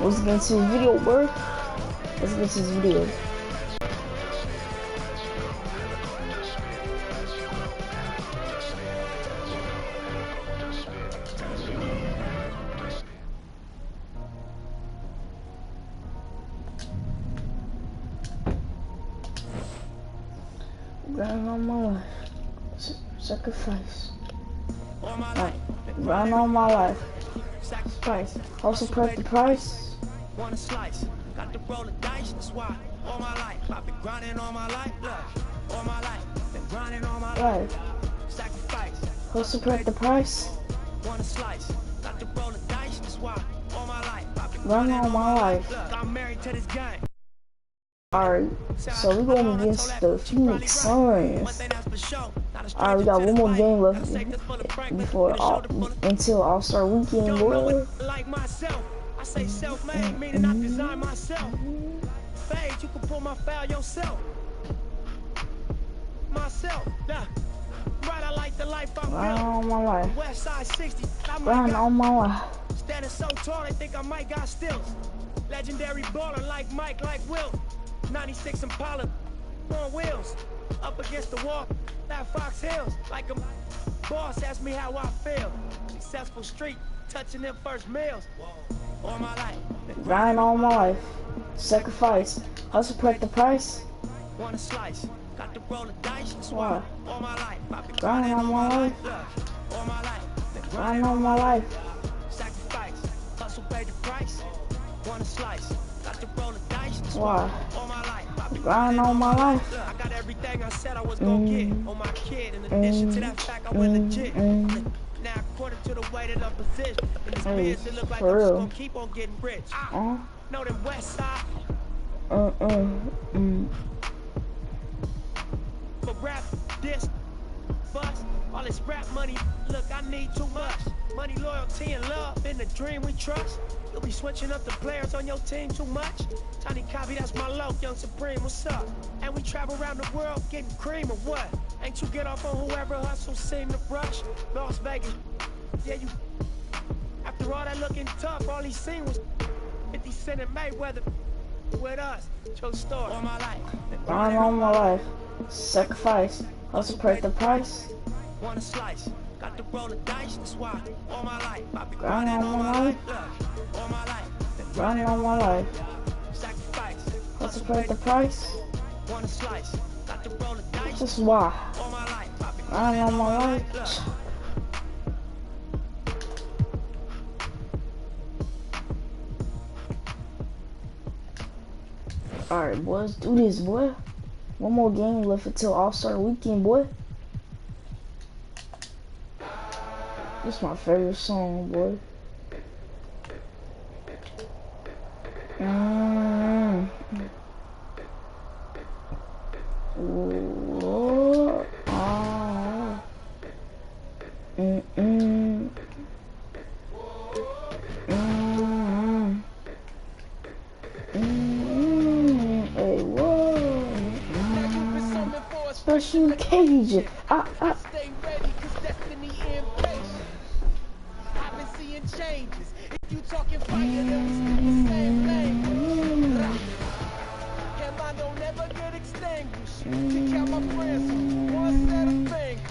Let's get into the video, bro. Let's get into this video. Grind on my life. Sacrifice. Grind on my life. Sacrifice. Also press the price. Want a slice? Got to roll the dice. That's why all my life I've been grinding all my life. Look, all my life been grinding all my life. Sacrifice. Also press the price. Want a slice? Got to roll the dice. That's why all my life I've been grinding all my life. Look, I'm married to this game. Alright, so we're going against the Phoenix Suns. Alright, we got one more game left before until All-Star Weekend, boy. Like myself, I say self-made, meaning I design myself. Fade, you can pull my foul yourself. Myself, nah. Right, I like the life I built. Grind on my life. West Side 60, Grind on my life. Standing so tall, they think I might got stills. Legendary baller like Mike, like Will. 96 Impala on wheels, up against the wall at Fox Hills. Like a boss asked me how I feel. Successful street, touching them first meals. All my life. Grind all my life. Sacrifice. Hustle press the price. Want a slice? Got to roll the dice. That's why all my life I've been grinding on my life. All my life. Grinding on my life. Sacrifice. Hustle pay the price. Want a slice? Got to roll the dice. That's why all my life. Grind on my life. I got everything I said I was gonna get on my kid. In addition to that fact, I went legit. Now, according to the way that I'm positioned in this biz, it look like I'm just gonna keep on getting rich. Know them West Side. But rap, this, bust, all this rap money. Look, I need too much. Money, loyalty, and love. In the dream we trust. You'll be switching up the players on your team too much. Tiny Copy, that's my low, Young Supreme, what's up? And we travel around the world getting cream or what? Ain't you get off on whoever hustle seem to rush? Las Vegas, yeah, you. After all that looking tough, all he seen was 50 Cent and Mayweather with us. True story. All my life. Grind on my life. Sacrifice. Hustle press the price. Want a slice? Got to roll the dice, that's why all my life I've been grinding on my life. All my life. Grinding on my life. Sacrifice. Hustle press the price. Want a slice? Got to roll the dice. That's why all my life I've been grinding on my life. Alright, boys, do this, boy. One more game left until All-Star Weekend, boy. This is my favorite song, boy. Ooh, ah. Hey, whoa. Special occasion. Stay ready, cause destiny impatient. I've been seeing changes. If you talking fire, then we still the same thing. And mine don't never get extinguished. Check out my friends, one set of fingers.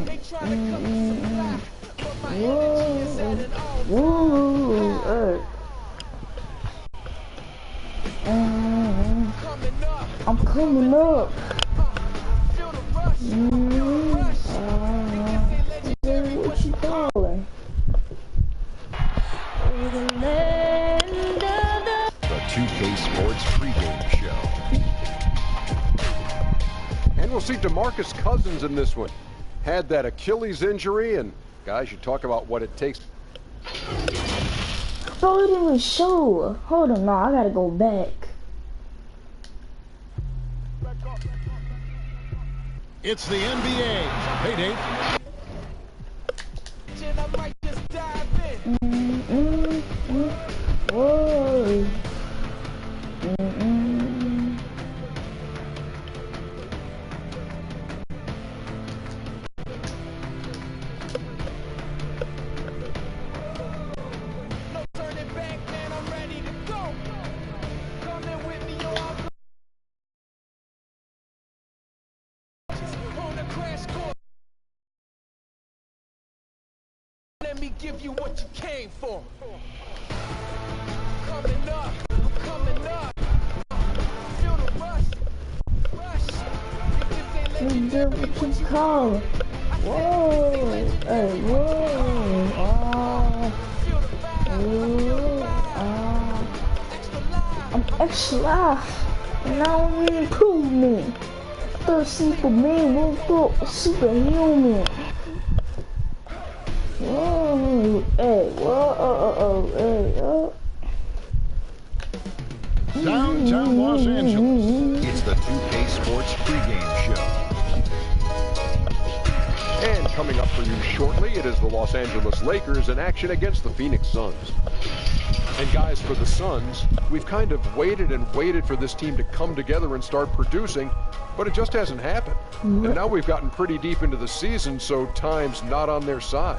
They try to come to supply, but my energy is at an all-time. I'm coming up. Feel the rush, feel the rush. What you calling? The 2K Sports pregame show. And we'll see DeMarcus Cousins in this one. Had that Achilles injury, and guys, you talk about what it takes. Bro, it didn't even show. Hold on, no, I gotta go back. It's the NBA. Hey, Dave. Whoa. No turning back now. Let me give you what you came for. Coming up, I'm coming up. Feel the rush. You get what you call it. Whoa, hey, whoa, I'm extra live, and I don't need improvement. The Superman woke up superhuman. Whoa, hey, whoa, hey, Downtown Los Angeles. It's the 2K Sports pregame show. And coming up for you shortly, it is the Los Angeles Lakers in action against the Phoenix Suns. And guys, for the Suns, we've kind of waited and waited for this team to come together and start producing, but it just hasn't happened. And now we've gotten pretty deep into the season, so time's not on their side.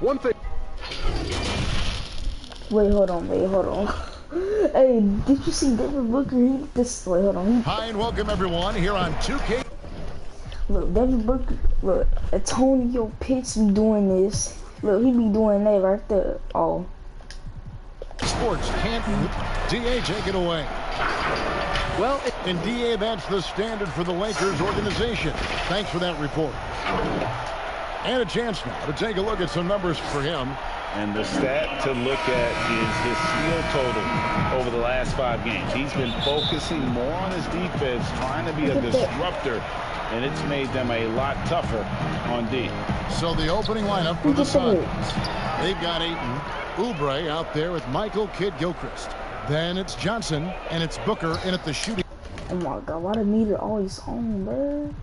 One thing... Wait, hold on. Hey, did you see Devin Booker? Wait, hold on. Hi and welcome everyone here on 2K. Look, Devin Booker, look, Antonio Pitts be doing this. Look, he be doing that right there. Oh. Sports Canton. DA, take it away. Well, and DA, that's the standard for the Lakers organization. Thanks for that report. And a chance now to take a look at some numbers for him. And the stat to look at is his steal total over the last 5 games. He's been focusing more on his defense, trying to be a disruptor, and it's made them a lot tougher on D. So the opening lineup for the Suns. They've got Ayton, Oubre out there with Michael Kidd-Gilchrist. Then it's Johnson, and it's Booker in at the shooting. Oh my God, why the meter always on, bro?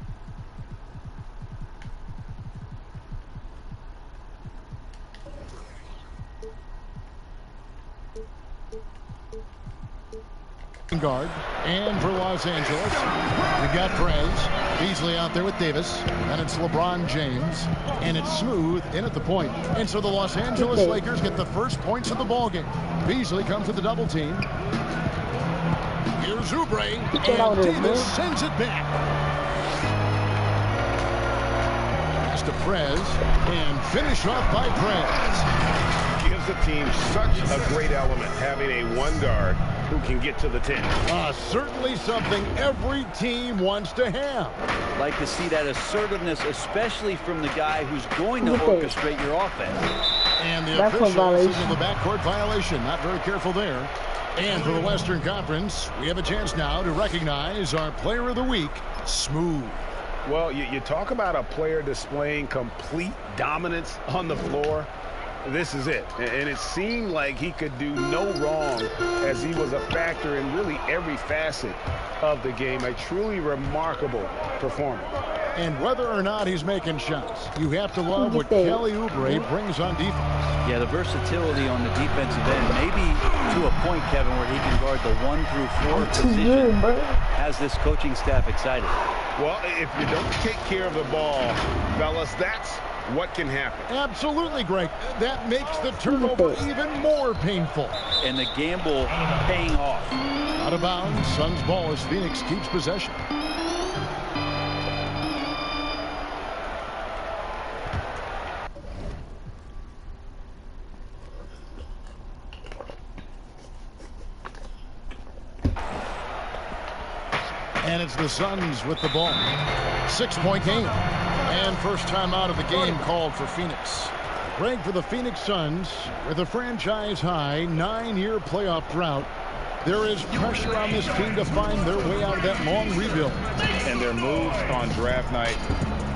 Guard. And for Los Angeles, we've got Perez. Beasley out there with Davis. And it's LeBron James. And it's Smooth in at the point. And so the Los Angeles Lakers get the first points of the ballgame. Beasley comes with the double team. Here's Oubre. And Davis sends it back. Pass to Perez. And finish off by Perez. Gives the team such a great element, having a one guard who can get to the 10. Certainly something every team wants to have. Like to see that assertiveness, especially from the guy who's going to orchestrate your offense. And the official is the backcourt violation. Not very careful there. And for the Western Conference, we have a chance now to recognize our Player of the Week, Smooth. Well, you talk about a player displaying complete dominance on the floor. This is it. And it seemed like he could do no wrong as he was a factor in really every facet of the game. A truly remarkable performance. And whether or not he's making shots, you have to love what Kelly Oubre brings on defense. Yeah, the versatility on the defensive end, maybe to a point, Kevin, where he can guard the 1 through 4 position, has this coaching staff excited. Well, if you don't take care of the ball, fellas, that's what can happen. Absolutely, Greg. That makes the turnover even more painful. And the gamble paying off. Out of bounds, Suns ball as Phoenix keeps possession. And it's the Suns with the ball. 6-point game. And first time out of the game called for Phoenix. Greg, for the Phoenix Suns, with a franchise-high 9-year playoff drought, there is pressure on this team to find their way out of that long rebuild. And their moves on draft night,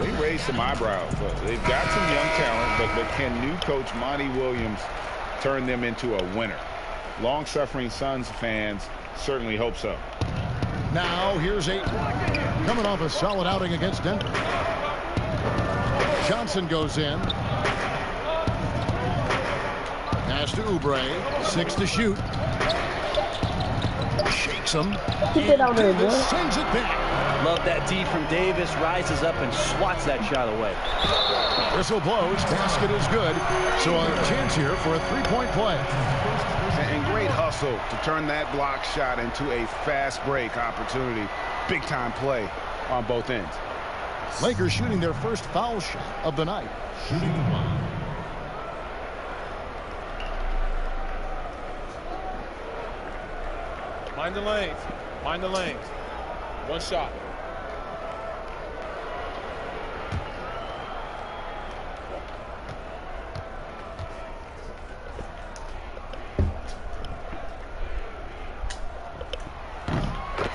they raised some eyebrows. They've got some young talent, but can new coach Monty Williams turn them into a winner? Long-suffering Suns fans certainly hope so. Now here's Ayton, coming off a solid outing against Denver. Johnson goes in. Pass to Oubre. 6 to shoot. Shakes him. Keep it out there, bro. Sends it back. Love that D from Davis. Rises up and swats that shot away. Whistle blows. Basket is good. So a chance here for a 3-point play. And great hustle to turn that block shot into a fast break opportunity. Big time play on both ends. Lakers shooting their first foul shot of the night. Shooting one. Mind the lanes. Mind the lanes. One shot.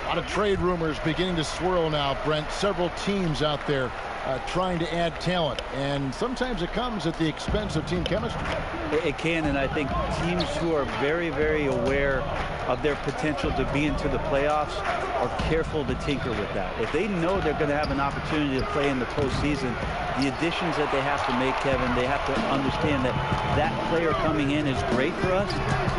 A lot of trade rumors beginning to swirl now, Brent. Several teams out there trying to add talent, and sometimes it comes at the expense of team chemistry. It can, and I think teams who are very, very aware of their potential to be into the playoffs are careful to tinker with that. If they know they're going to have an opportunity to play in the postseason, the additions that they have to make, Kevin, they have to understand that that player coming in is great for us,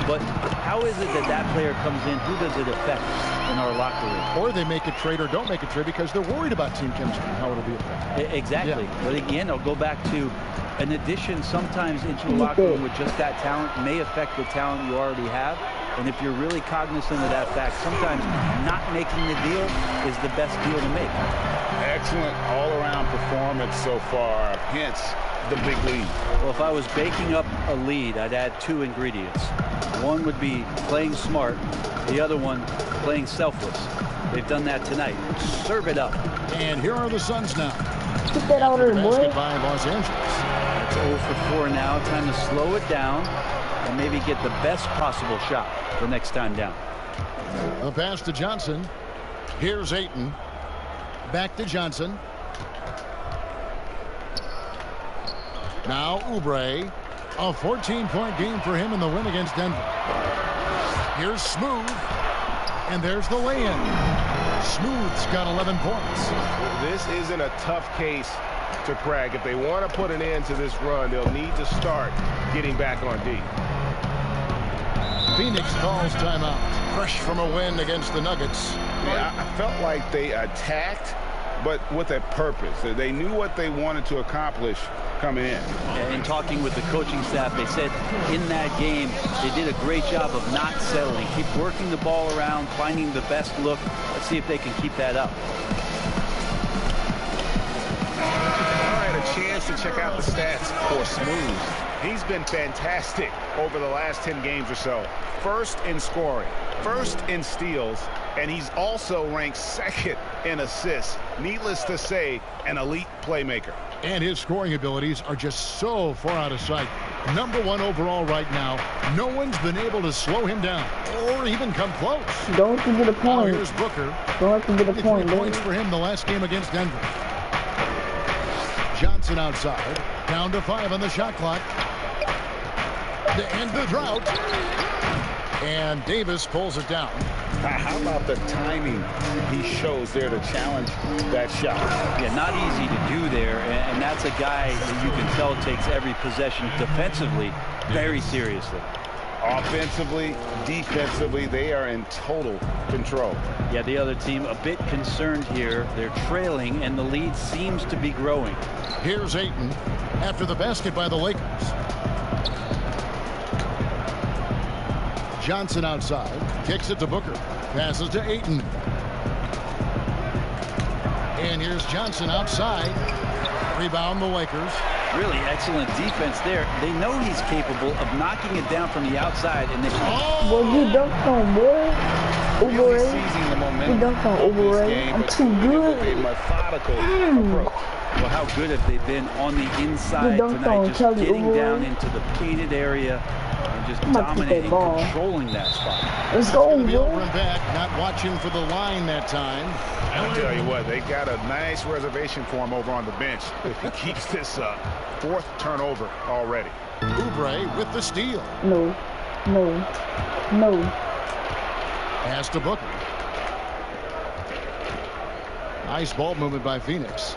but how is it that that player comes in? Who does it affect in our locker room? Or they make a trade or don't make a trade because they're worried about team chemistry and how it'll be affected. Exactly. Yeah. But again, I'll go back to an addition sometimes into a locker room with just that talent may affect the talent you already have. And if you're really cognizant of that fact, sometimes not making the deal is the best deal to make. Excellent all-around performance so far, hence the big lead. Well, if I was baking up a lead, I'd add two ingredients. One would be playing smart, the other one playing selfless. They've done that tonight. Serve it up. And here are the Suns now. Get that out of there, boy. By Los Angeles. That's 0 for 4 now. Time to slow it down and maybe get the best possible shot the next time down. The pass to Johnson. Here's Ayton. Back to Johnson. Now Oubre. A 14-point game for him in the win against Denver. Here's Smooth. And there's the lay-in. Smooth's got 11 points. This isn't a tough case to crack. If they want to put an end to this run, they'll need to start getting back on D. Phoenix calls timeout. Fresh from a win against the Nuggets. Yeah, I felt like they attacked, but with a purpose. They knew what they wanted to accomplish coming in. In talking with the coaching staff, they said in that game they did a great job of not settling. Keep working the ball around, finding the best look. Let's see if they can keep that up. All right, a chance to check out the stats for Smooth. He's been fantastic over the last 10 games or so. First in scoring, first in steals, and he's also ranked second in assists. Needless to say, an elite playmaker. And his scoring abilities are just so far out of sight. #1 overall right now. No one's been able to slow him down or even come close. Don't have to get a point. Now here's Booker. Don't have to get a point, 3 points for him the last game against Denver. Johnson outside. Down to 5 on the shot clock. To end the drought. And Davis pulls it down. How about the timing he shows there to challenge that shot? Yeah, not easy to do there, and that's a guy that you can tell takes every possession defensively very seriously. Offensively, defensively, they are in total control. Yeah, the other team a bit concerned here. They're trailing, and the lead seems to be growing. Here's Ayton after the basket by the Lakers. Johnson outside, kicks it to Booker, passes to Ayton. And here's Johnson outside. Rebound the Lakers. Really excellent defense there. They know he's capable of knocking it down from the outside, and they Well, you dunked on, boy. Really Oubre. seizing the momentum You dunked on of this Oubre. game, I'm but too good. with a methodical approach. Well, how good have they been on the inside dunked tonight, on just Kelly getting Oubre. down into the painted area and just I'm about to get that dominating, ball. controlling that spot. Let's go, Be over boy. and back, not watching for the line that time. I'll tell you what, they got a nice reservation for him over on the bench if he keeps this up. 4th turnover already. Oubre with the steal. No. No. No. Pass to Booker. Nice ball movement by Phoenix.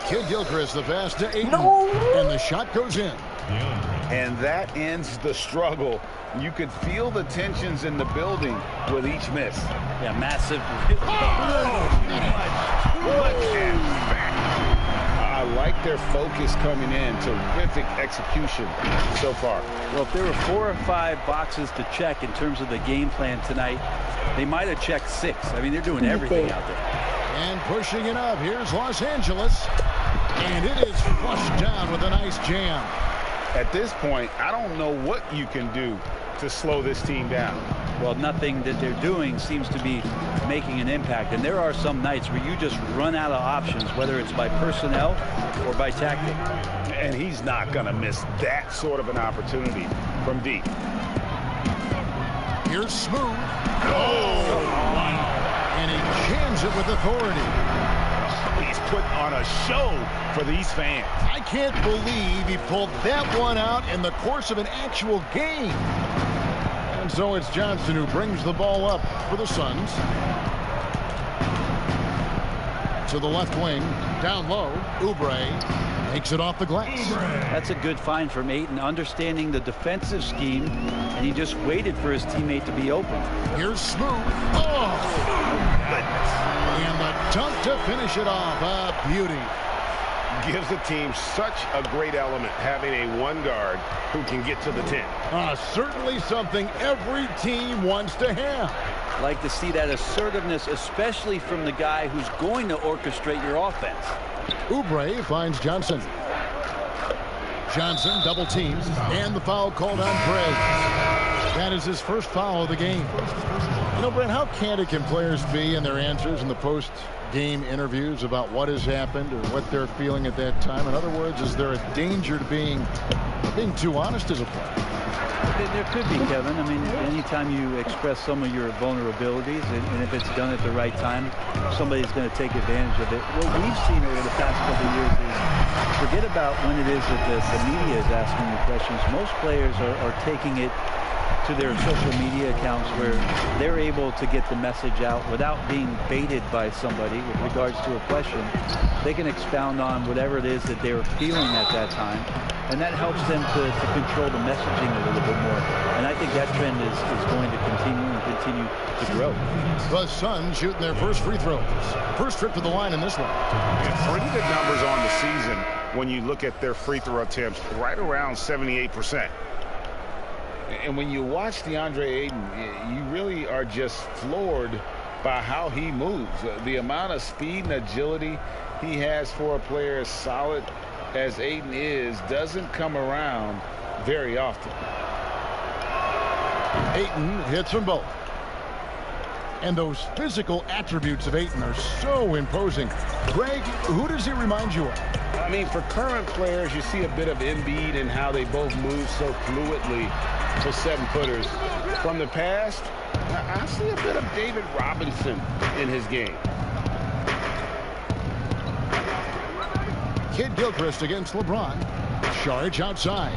Kid Gilchrist the pass to Ayton. No. And the shot goes in. And that ends the struggle. You could feel the tensions in the building with each miss. Yeah, massive. I like their focus coming in. Terrific execution so far. Well, if there were 4 or 5 boxes to check in terms of the game plan tonight, they might have checked 6. I mean, they're doing everything out there. And pushing it up. Here's Los Angeles. And it is flushed down with a nice jam. At this point, I don't know what you can do to slow this team down. Well, nothing that they're doing seems to be making an impact. And there are some nights where you just run out of options, whether it's by personnel or by tactic. And he's not going to miss that sort of an opportunity from deep. Here's Smooth. Oh, wow. And he jams it with authority. He's put on a show for these fans. I can't believe he pulled that one out in the course of an actual game. And so it's Johnson who brings the ball up for the Suns. To the left wing, down low, Oubre takes it off the glass. That's a good find from Ayton, understanding the defensive scheme, and he just waited for his teammate to be open. Here's Smooth. Oh, goodness. And the dunk to finish it off. A beauty. Gives the team such a great element having a one guard who can get to the 10. Certainly something every team wants to have. Like to see that assertiveness, especially from the guy who's going to orchestrate your offense. Oubre finds Johnson. Johnson double teams, and the foul called on Perez. That is his first foul of the game. You know, Brent, how candid can players be in their answers in the post-game interviews about what has happened or what they're feeling at that time? In other words, is there a danger to being too honest as a player? There could be, Kevin. I mean, anytime you express some of your vulnerabilities, and if it's done at the right time, somebody's going to take advantage of it. What we've seen over the past couple of years is, forget about when it is that the media is asking you questions. Most players are taking it to their social media accounts where they're able to get the message out without being baited by somebody with regards to a question. They can expound on whatever it is that they're feeling at that time, and that helps them to control the messaging a little bit more. And I think that trend is going to continue to grow. The Suns shooting their first free throws. First trip to the line in this one. And pretty good numbers on the season when you look at their free throw attempts, right around 78%. And when you watch DeAndre Ayton, you really are just floored by how he moves. The amount of speed and agility he has for a player as solid as Ayton is doesn't come around very often. Ayton hits them both. And those physical attributes of Ayton are so imposing. Greg, who does he remind you of? I mean, for current players, you see a bit of Embiid and how they both move so fluidly for 7-footers. From the past, I see a bit of David Robinson in his game. Kid Gilchrist against LeBron. Saric outside.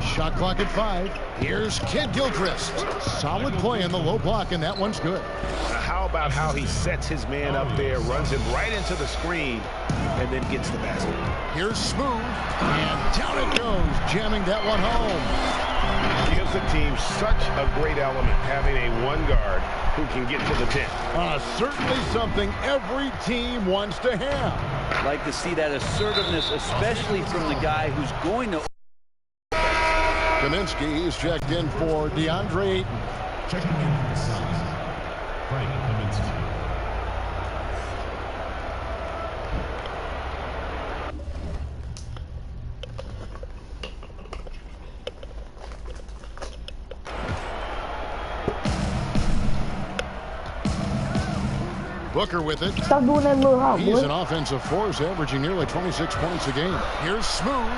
Shot clock at 5. Here's Kid Gilchrist. Solid play in the low block, and that one's good. How about how he sets his man up there, runs him right into the screen, and then gets the basket. Here's Smooth, and down it goes, jamming that one home. Gives the team such a great element having a one guard who can get to the 10. Certainly something every team wants to have. Like to see that assertiveness, especially from the guy who's going to. Kaminsky is checked in for DeAndre Ayton. Checking in for the Suns, Frank Kaminsky. Booker with it. Stop doing that little hop, He's boy. an offensive force, averaging nearly 26 points a game. Here's Smooth.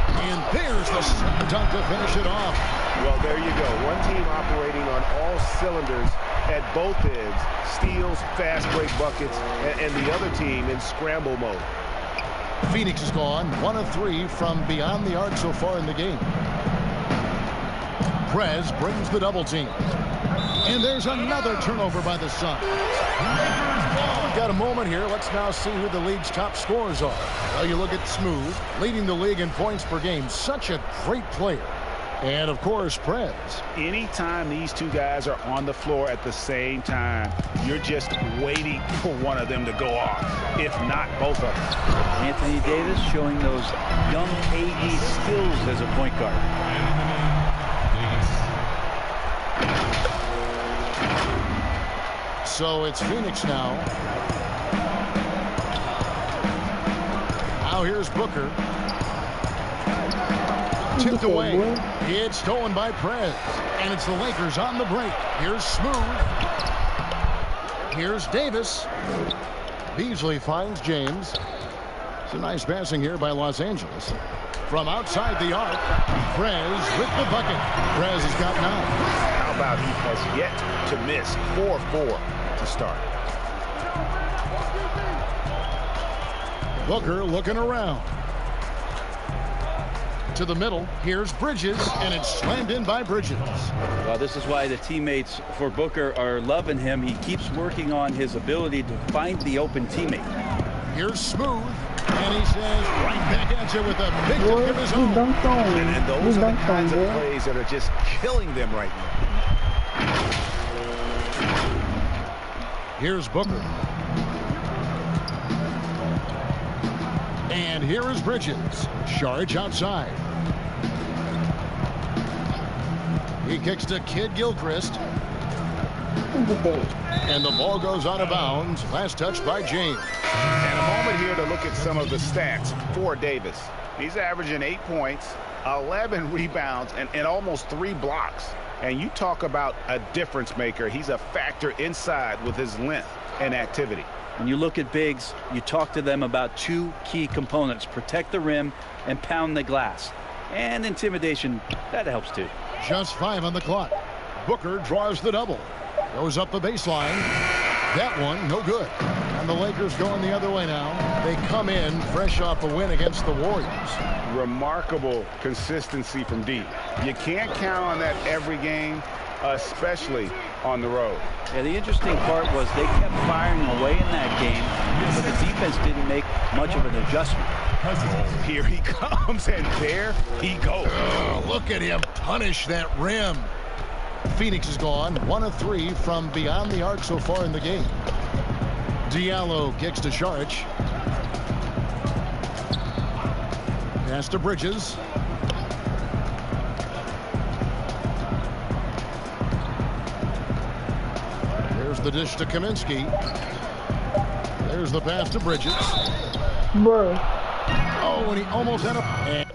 And there's the dunk to finish it off. Well, there you go. One team operating on all cylinders at both ends. Steals, fast break buckets, and the other team in scramble mode. Phoenix is gone 1 of 3 from beyond the arc so far in the game. Prez brings the double team. And there's another turnover by the Suns. We've got a moment here. Let's now see who the league's top scorers are. Well, you look at Smooth, leading the league in points per game. Such a great player. And, of course, Prez. Anytime these two guys are on the floor at the same time, you're just waiting for one of them to go off, if not both of them. Anthony Davis showing those young AD skills as a point guard. So it's Phoenix now. Now here's Booker. Tipped away. It's stolen by Prez. And it's the Lakers on the break. Here's Smooth. Here's Davis. Beasley finds James. It's a nice passing here by Los Angeles. From outside the arc, Prez with the bucket. Prez has got 9. How about he has yet to miss 4-4 to start. Booker looking around. To the middle. Here's Bridges, and it's slammed in by Bridges. Well, this is why the teammates for Booker are loving him. He keeps working on his ability to find the open teammate. Here's Smooth, and he says right back at you with a big dunk of his own. And those are the kinds of plays that are just killing them right now. Here's Booker. And here is Bridges. Sharge outside. He kicks to Kid Gilchrist. And the ball goes out of bounds. Last touch by James. And a moment here to look at some of the stats for Davis. He's averaging 8 points, 11 rebounds, and almost 3 blocks. And you talk about a difference maker. He's a factor inside with his length and activity. When you look at bigs, you talk to them about 2 key components: protect the rim and pound the glass. And intimidation, that helps too. Just 5 on the clock. Booker draws the double. Goes up the baseline. That one, no good. And the Lakers going the other way now. They come in fresh off a win against the Warriors. Remarkable consistency from D. You can't count on that every game, especially on the road. Yeah, the interesting part was they kept firing away in that game, but the defense didn't make much of an adjustment. Here he comes, and there he goes. Oh, look at him punish that rim. Phoenix is gone 1 of 3 from beyond the arc so far in the game. Diallo kicks to Sharge. Pass to Bridges. There's the dish to Kaminsky. There's the pass to Bridges. Bro. Oh, and he almost had a...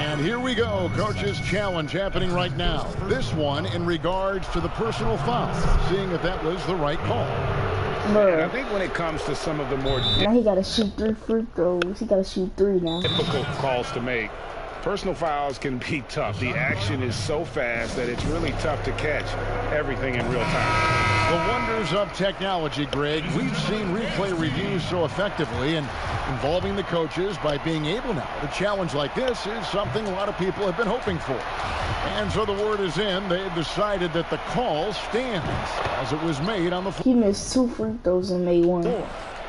And here we go. Coach's challenge happening right now. This one in regards to the personal foul. Seeing if that was the right call. And I think when it comes to some of the more now he got to shoot 3 free throws. He got to shoot 3 now. difficult calls to make, personal fouls can be tough. The action is so fast that it's really tough to catch everything in real time. The wonders of technology, Greg. We've seen replay reviews so effectively, and involving the coaches by being able now to challenge like this is something a lot of people have been hoping for. And so the word is in. They've decided that the call stands as it was made on the floor. He missed 2 free throws and made 1.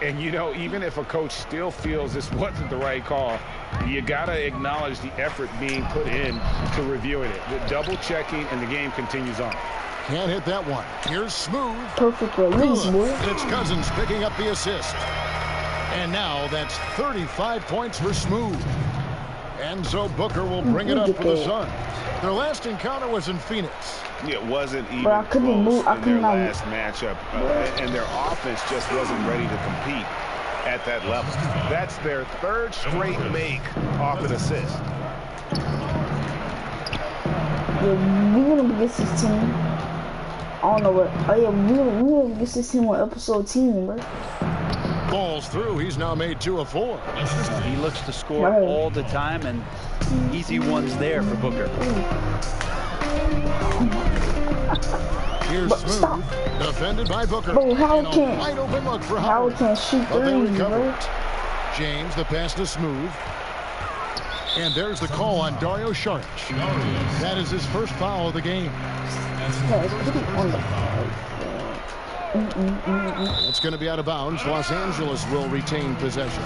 And, you know, even if a coach still feels this wasn't the right call, you got to acknowledge the effort being put in to reviewing it. The double checking, and the game continues on. Can't hit that one. Here's Smooth. Perfect release, boy. It's Cousins picking up the assist. And now that's 35 points for Smooth. And so Booker will bring it up for the Suns. Their last encounter was in Phoenix. It wasn't even But I couldn't close move. I in could their not. last matchup, and their offense just wasn't ready to compete at that level. That's their 3rd straight make off an assist. Yeah, we went up against this team. I don't know what. Oh yeah, we went up against this team on episode 10, bro. Balls through. He's now made 2 of 4. He looks to score all the time, and easy ones there for Booker. Here's Smooth, defended by Booker. Bro, Howard And a can't. wide open look for Howard Howard. can't shoot But they 3s, recover bro. it. James, the pass to Smooth. And there's the call on Dario Saric. That is his first foul of the game. It's going to be out of bounds. Los Angeles will retain possession.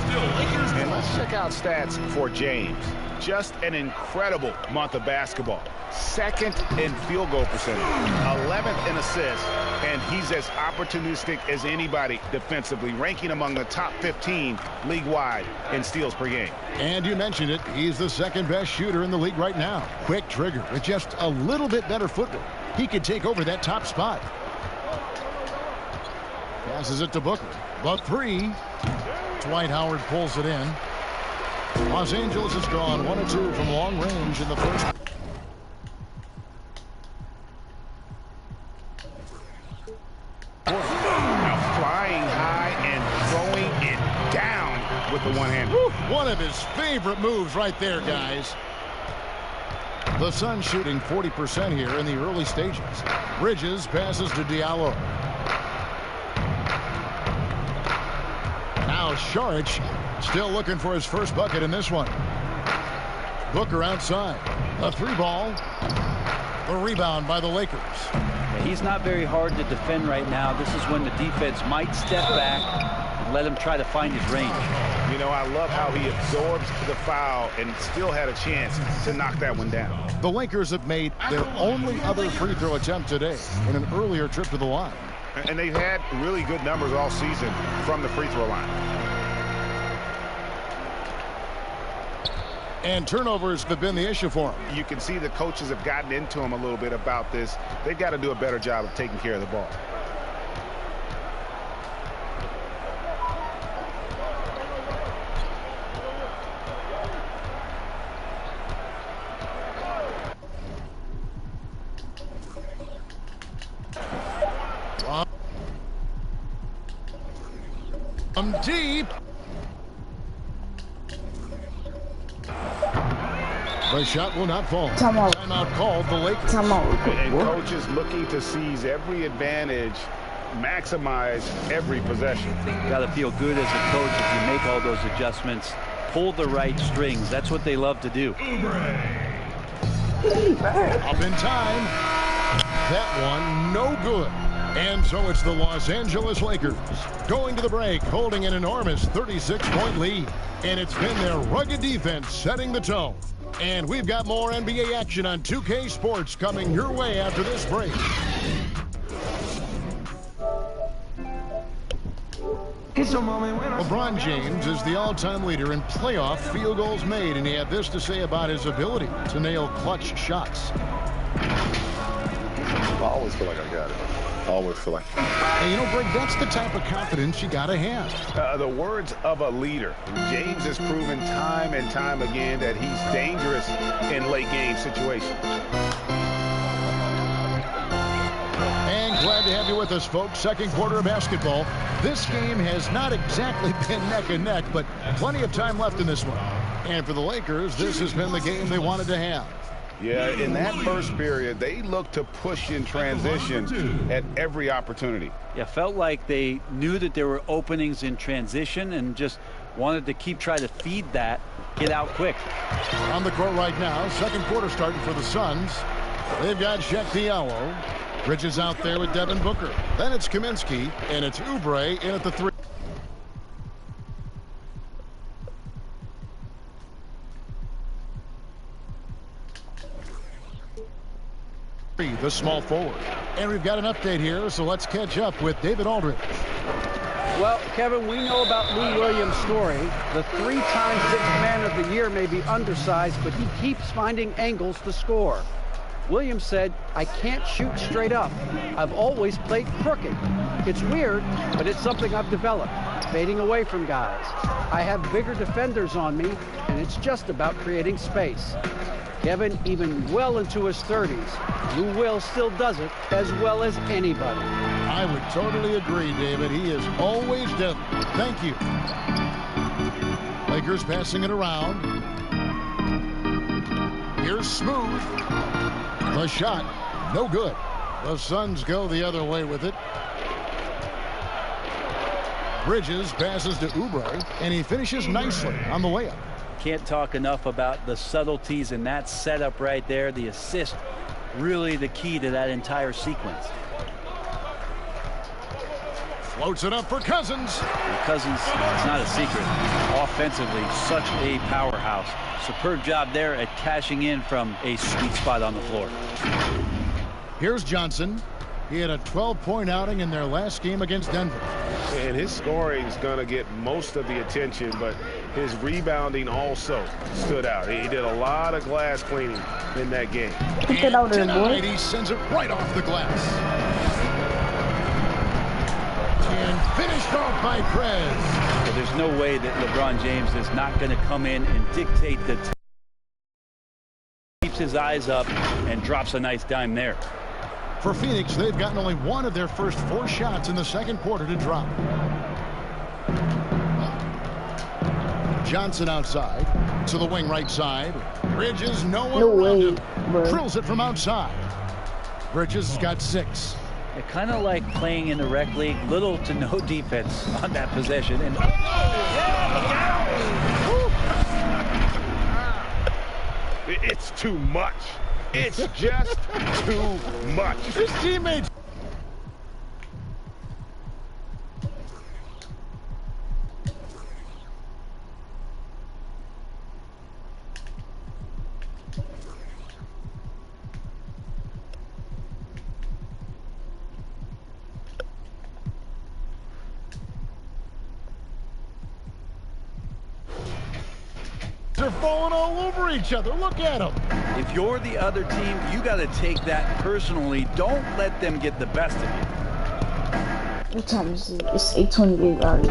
And let's check out stats for James. Just an incredible month of basketball. 2nd in field goal percentage, 11th in assists, and he's as opportunistic as anybody defensively, ranking among the top 15 league-wide in steals per game. And you mentioned it, he's the 2nd best shooter in the league right now. Quick trigger with just a little bit better footwork. He could take over that top spot. Passes it to Booker. But 3. Dwight Howard pulls it in. Los Angeles has gone 1 of 2 from long range in the first. Now flying high and throwing it down with the one hand. One of his favorite moves right there, guys. The Suns shooting 40% here in the early stages. Bridges passes to Diallo. Now Saric still looking for his first bucket in this one. Booker outside. A 3-ball. The rebound by the Lakers. He's not very hard to defend right now. This is when the defense might step back and let him try to find his range. You know, I love how he absorbs the foul and still had a chance to knock that one down. The Lakers have made their only other free throw attempt today in an earlier trip to the line. And they've had really good numbers all season from the free throw line. And turnovers have been the issue for him. You can see the coaches have gotten into him a little bit about this. They've got to do a better job of taking care of the ball. From deep. The shot will not fall. Timeout called the Lakers. And coaches looking to seize every advantage, maximize every possession. Got to feel good as a coach if you make all those adjustments, pull the right strings. That's what they love to do. Up in time. That one no good. And so it's the Los Angeles Lakers going to the break, holding an enormous 36-point lead. And it's been their rugged defense setting the tone. And we've got more NBA action on 2K Sports coming your way after this break. LeBron James is the all-time leader in playoff field goals made, and he had this to say about his ability to nail clutch shots. I always feel like I got it. I always feel like. And you know, Greg, that's the type of confidence you got to have. The words of a leader. James has proven time and time again that he's dangerous in late game situations. And glad to have you with us, folks. Second quarter of basketball. This game has not exactly been neck and neck, but plenty of time left in this one. And for the Lakers, this has been the game they wanted to have. Yeah, in that first period, they looked to push in transition at every opportunity. Yeah, felt like they knew that there were openings in transition and just wanted to keep trying to feed that, get out quick. On the court right now, second quarter starting for the Suns. They've got Cheick Diallo. Bridges out there with Devin Booker. Then it's Kaminsky, and it's Oubre in at the 3. The small forward. And we've got an update here, so let's catch up with David Aldridge. Well, Kevin, we know about Lou Williams' story. The 3-time Sixth Man of the Year may be undersized, but he keeps finding angles to score. Williams said, "I can't shoot straight up. I've always played crooked. It's weird, but it's something I've developed, fading away from guys. I have bigger defenders on me, and it's just about creating space." Kevin, even well into his 30s, Lou Will still does it as well as anybody. I would totally agree, David. He is always deadly. Thank you. Lakers passing it around. Here's Smooth. The shot, no good. The Suns go the other way with it. Bridges passes to Oubre, and he finishes nicely on the layup. Can't talk enough about the subtleties in that setup right there. The assist, really the key to that entire sequence. Floats it up for Cousins. And Cousins, it's not a secret. Offensively, such a powerhouse. Superb job there at cashing in from a sweet spot on the floor. Here's Johnson. He had a 12-point outing in their last game against Denver. And his scoring is going to get most of the attention, but his rebounding also stood out. He did a lot of glass cleaning in that game. And tonight he sends it right off the glass. And finished off by Prez. Well, there's no way that LeBron James is not going to come in and dictate the keeps his eyes up and drops a nice dime there. For Phoenix, they've gotten only one of their first 4 shots in the second quarter to drop. Johnson outside to the wing right side. Bridges, no one around him. Drills it from outside. Bridges has got 6. It kind of like playing in the rec league, little to no defense on that possession. And it's too much. It's just too much. His teammates. They're falling all over each other. Look at them. If you're the other team, you got to take that personally. Don't let them get the best of you. What time is it? It's 8:28 already.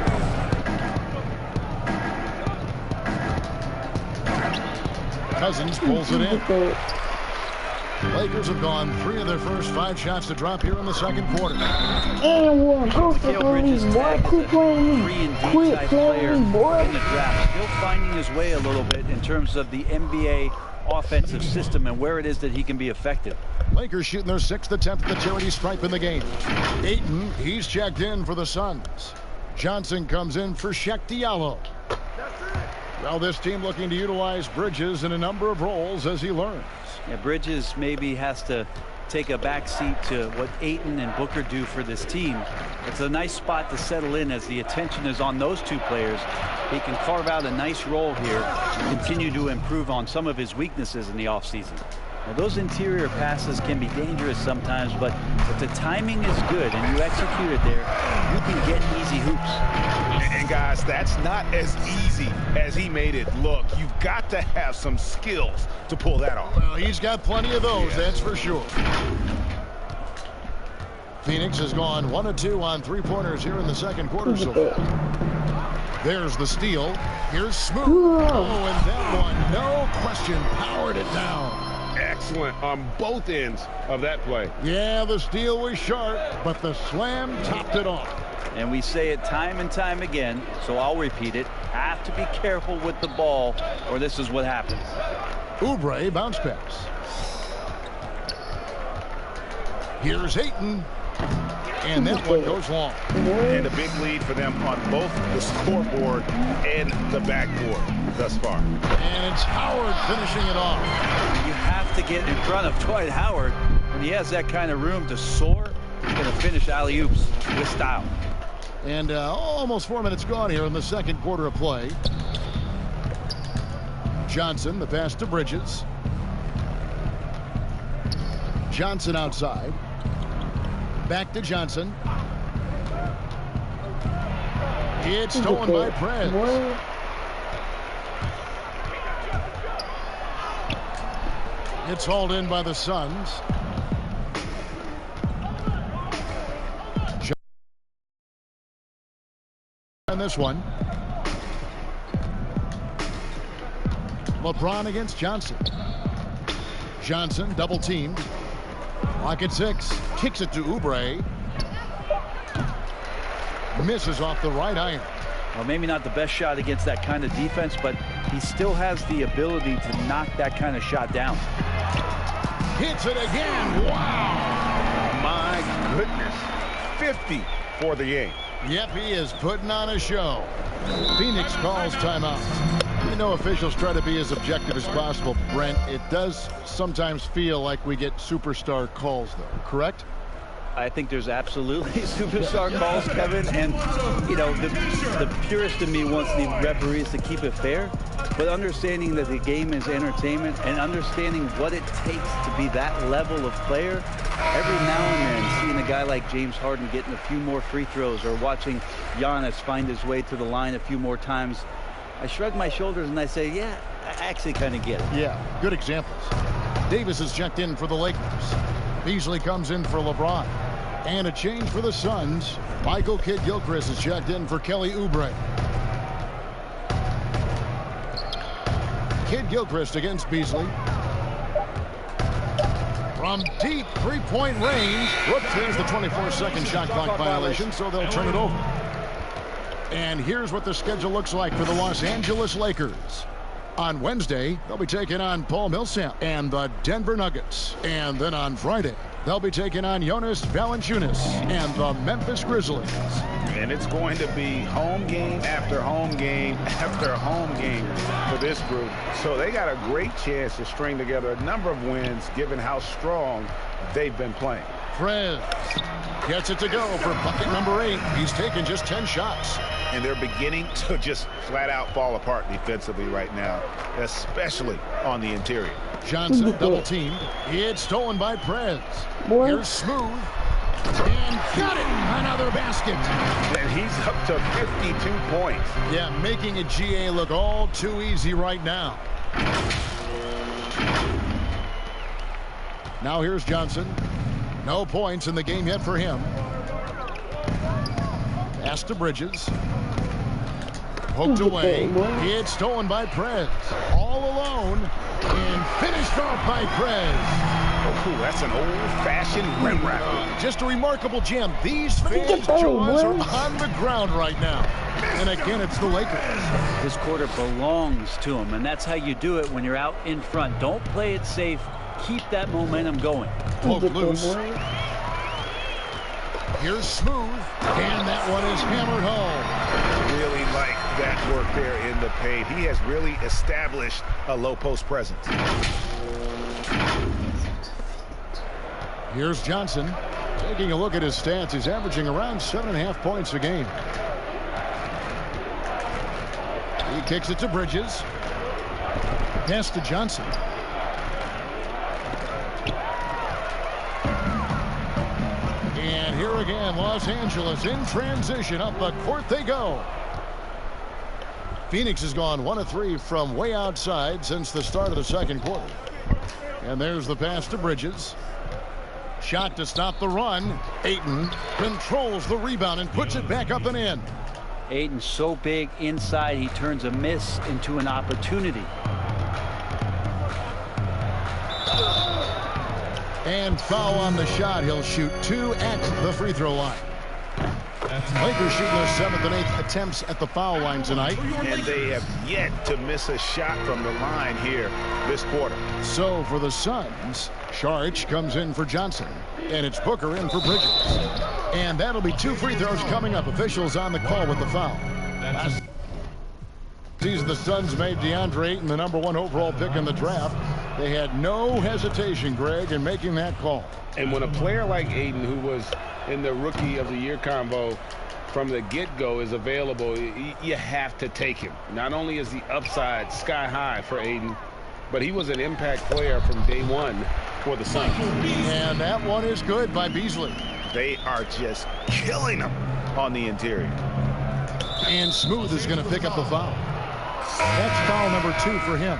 Cousins pulls it in. Lakers have gone 3 of their first 5 shots to drop here in the second quarter. And one. Go for me, boy. Quit playing me. Quit playing me, boy. In the draft, still finding his way a little bit in terms of the NBA offensive system and where it is that he can be effective. Lakers shooting their 6th attempt at the charity stripe in the game. Ayton, he's checked in for the Suns. Johnson comes in for Shaq Diallo. Well, this team looking to utilize Bridges in a number of roles as he learns. Yeah, Bridges maybe has to take a back seat to what Ayton and Booker do for this team. It's a nice spot to settle in as the attention is on those 2 players. He can carve out a nice role here and continue to improve on some of his weaknesses in the offseason. Now, those interior passes can be dangerous sometimes, but if the timing is good and you execute it there, you can get easy hoops. And guys, that's not as easy as he made it look. You've got to have some skills to pull that off. Well, he's got plenty of those, that's for sure. Phoenix has gone 1 of 2 on 3-pointers here in the second quarter so far. There's the steal. Here's Smooth. Oh, and that one, no question, powered it down. Excellent on both ends of that play. Yeah, the steal was sharp, but the slam topped it off. And we say it time and time again, so I'll repeat it. Have to be careful with the ball, or this is what happens. Oubre bounce pass. Here's Ayton. And that one goes long. And a big lead for them on both the scoreboard and the backboard thus far. And it's Howard finishing it off. You have to get in front of Dwight Howard. When he has that kind of room to soar, he's going to finish alley-oops with style. And almost 4 minutes gone here in the second quarter of play. Johnson, the pass to Bridges. Johnson outside. Back to Johnson. It's stolen by Prez. It's hauled in by the Suns. And this one. LeBron against Johnson. Johnson double teamed. Lock at 6. Kicks it to Oubre. Misses off the right iron. Well, maybe not the best shot against that kind of defense, but he still has the ability to knock that kind of shot down. Hits it again. Wow. My goodness. 50 for the game. Yep, he is putting on a show. Phoenix calls timeout. You know, officials try to be as objective as possible, Brent. It does sometimes feel like we get superstar calls, though, correct? I think there's absolutely superstar calls, Kevin, and you know the purist in me wants the referees to keep it fair, but understanding that the game is entertainment and understanding what it takes to be that level of player, every now and then seeing a guy like James Harden getting a few more free throws or watching Giannis find his way to the line a few more times, I shrug my shoulders and I say, yeah, I actually kind of get it. Yeah, good examples. Davis is checked in for the Lakers. Beasley comes in for LeBron. And a change for the Suns. Michael Kidd-Gilchrist is checked in for Kelly Oubre. Kidd-Gilchrist against Beasley. From deep three-point range. Whoops, there's the 24-second shot clock violation, so they'll turn it over. And here's what the schedule looks like for the Los Angeles Lakers. On Wednesday, they'll be taking on Paul Millsap and the Denver Nuggets. And then on Friday, they'll be taking on Jonas Valanciunas and the Memphis Grizzlies. And it's going to be home game after home game after home game for this group. So they got a great chance to string together a number of wins given how strong they've been playing. Prez gets it to go for bucket number 8. He's taken just 10 shots. And they're beginning to just flat out fall apart defensively right now, especially on the interior. Johnson double teamed. It's stolen by Prez. Here's Smooth. And got it. Another basket. And he's up to 52 points. Yeah, making a GA look all too easy right now. Now here's Johnson. No points in the game yet for him. Pass to Bridges. Poked away. It's stolen by Prez. All alone. And finished off by Prez. Oh, that's an old-fashioned rim wrap. Just a remarkable jam. These fans' jaws are on the ground right now. And again, it's the Lakers. This quarter belongs to them, and that's how you do it when you're out in front. Don't play it safe. Keep that momentum going. Poked loose. Here's Smooth. And that one is hammered home. Really like that work there in the paint. He has really established a low post presence. Here's Johnson. Taking a look at his stats, he's averaging around 7.5 points a game. He kicks it to Bridges. Pass to Johnson. And here again, Los Angeles in transition. Up the court they go. Phoenix has gone 1 of 3 from way outside since the start of the second quarter. And there's the pass to Bridges. Shot to stop the run. Ayton controls the rebound and puts it back up and in. Ayton's so big inside, he turns a miss into an opportunity. And foul on the shot. He'll shoot 2 at the free throw line. Lakers shooting their 7th and 8th attempts at the foul line tonight. And they have yet to miss a shot from the line here this quarter. So for the Suns, Saric comes in for Johnson. And it's Booker in for Bridges. And that'll be 2 free throws coming up. Officials on the call with the foul. Last season, the Suns made DeAndre Ayton the #1 overall pick in the draft. They had no hesitation, Greg, in making that call. And when a player like Ayton, who was in the Rookie of the Year convo from the get-go, is available, you have to take him. Not only is the upside sky high for Ayton, but he was an impact player from day one for the Suns. And that one is good by Beasley. They are just killing him on the interior. And Smooth is going to pick up the foul. That's foul number 2 for him.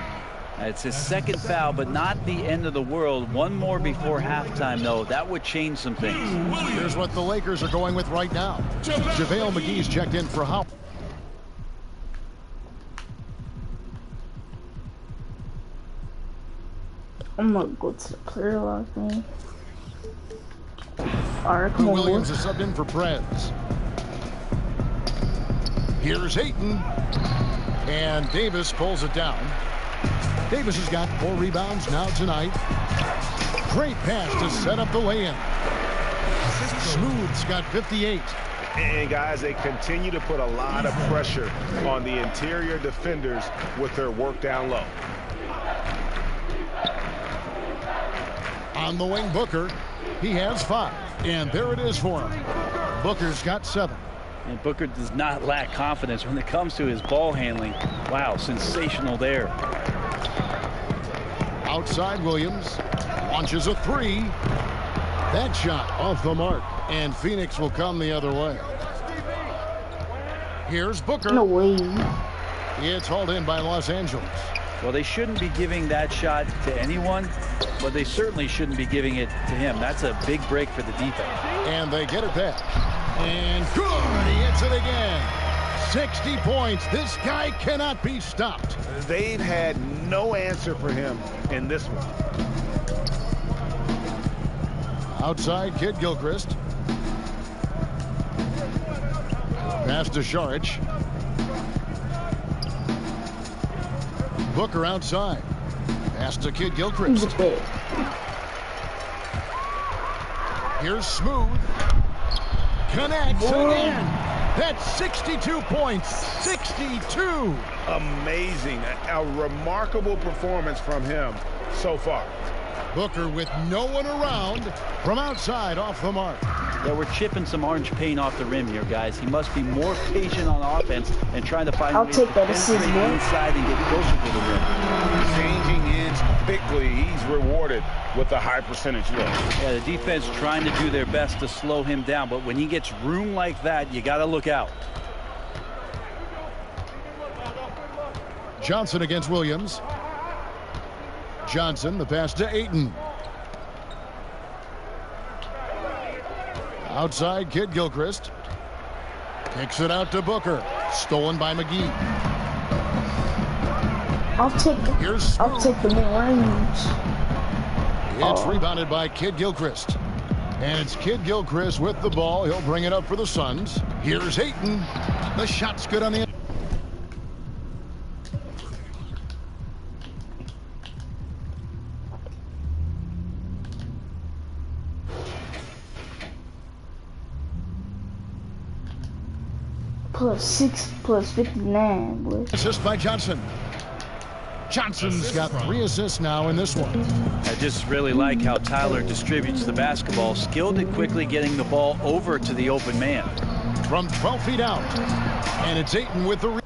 It's his second foul, but not the end of the world. One more before halftime, though. That would change some things. Here's what the Lakers are going with right now. JaVale McGee's checked in for Howard. I'm gonna go to the player lock, man. Alright, come on, Williams is subbed in for Prez. Here's Ayton. And Davis pulls it down. Davis has got 4 rebounds now tonight. Great pass to set up the lay-in. Smooth's got 58. And guys, they continue to put a lot of pressure on the interior defenders with their work down low. On the wing, Booker. He has 5, and there it is for him. Booker's got 7. And Booker does not lack confidence when it comes to his ball handling. Wow, sensational there. Outside Williams launches a 3. That shot off the mark, and Phoenix will come the other way. Here's Booker. No way. It's hauled in by Los Angeles. Well, they shouldn't be giving that shot to anyone, but they certainly shouldn't be giving it to him. That's a big break for the defense. And they get it back. And good, he hits it again. 60 points. This guy cannot be stopped. They've had no answer for him in this one. Outside Kid Gilchrist. Pass to Saric. Booker outside. Pass to Kid Gilchrist. Here's Smooth. Connects again. That's 62 points. 62. Amazing. A remarkable performance from him so far. Booker with no one around from outside off the mark. Yeah, we're chipping some orange paint off the rim here, guys. He must be more patient on offense and trying to find ways to penetrate inside and get closer to the rim. Changing ends quickly. He's rewarded with a high percentage look. Yeah, the defense trying to do their best to slow him down, but when he gets room like that, you got to look out. Johnson against Williams. Johnson, the pass to Ayton. Outside, Kid Gilchrist. Kicks it out to Booker. Stolen by McGee. I'll take the mid-range. It's rebounded by Kid Gilchrist. And it's Kid Gilchrist with the ball. He'll bring it up for the Suns. Here's Ayton. The shot's good on the... +6, +59, boy. Assist by Johnson. Johnson's got 3 assists now in this one. I just really like how Tyler distributes the basketball, skilled at quickly getting the ball over to the open man. From 12 feet out. And it's Ayton with the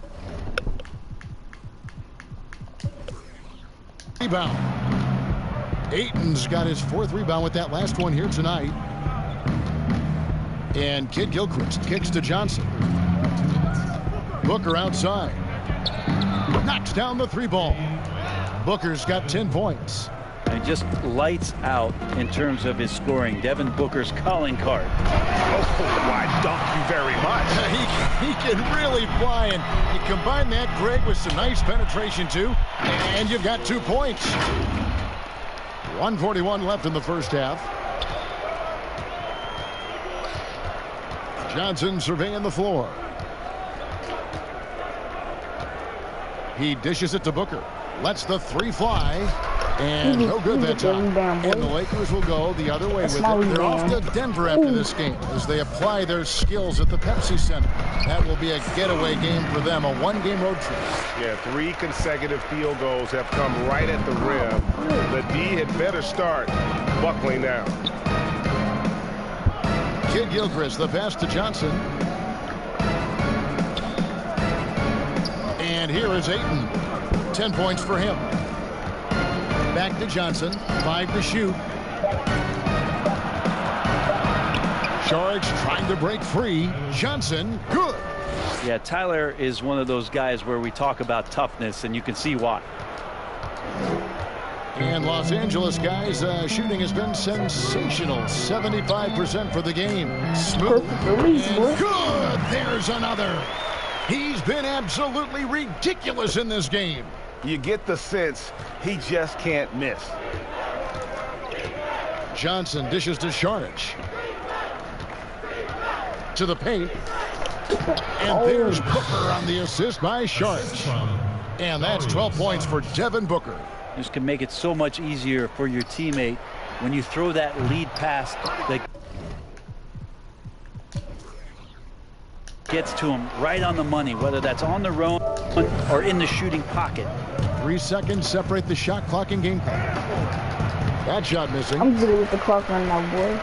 rebound. Ayton's got his 4th rebound with that last one here tonight. And Kid Gilchrist kicks to Johnson. Booker outside. Knocks down the 3-ball. Booker's got 10 points. And just lights out in terms of his scoring. Devin Booker's calling card. Oh, I dunk you very much. He can really fly, and you combine that, Greg, with some nice penetration, too, and you've got 2 points. 1:41 left in the first half. Johnson surveying the floor. He dishes it to Booker. Lets the 3 fly. And no good that time. And the Lakers will go the other way with it. They're off to Denver after this game as they apply their skills at the Pepsi Center. That will be a getaway game for them, a 1-game road trip. Yeah, 3 consecutive field goals have come right at the rim. The D had better start buckling down. Kid Gilchrist, the pass to Johnson. And here is Ayton. 10 points for him. Back to Johnson. 5 to shoot. Saric trying to break free. Johnson, good. Yeah, Tyler is one of those guys where we talk about toughness, and you can see why. And Los Angeles, guys, shooting has been sensational. 75% for the game. Smooth. And good. There's another. He's been absolutely ridiculous in this game. You get the sense he just can't miss. Johnson dishes to Saric. To the paint. And there's Booker on the assist by Saric. And that's 12 points for Devin Booker. This can make it so much easier for your teammate when you throw that lead pass that gets to him right on the money, whether that's on the run or in the shooting pocket. 3 seconds separate the shot clock and game clock. That shot missing. I'm good with the clock right now, boy.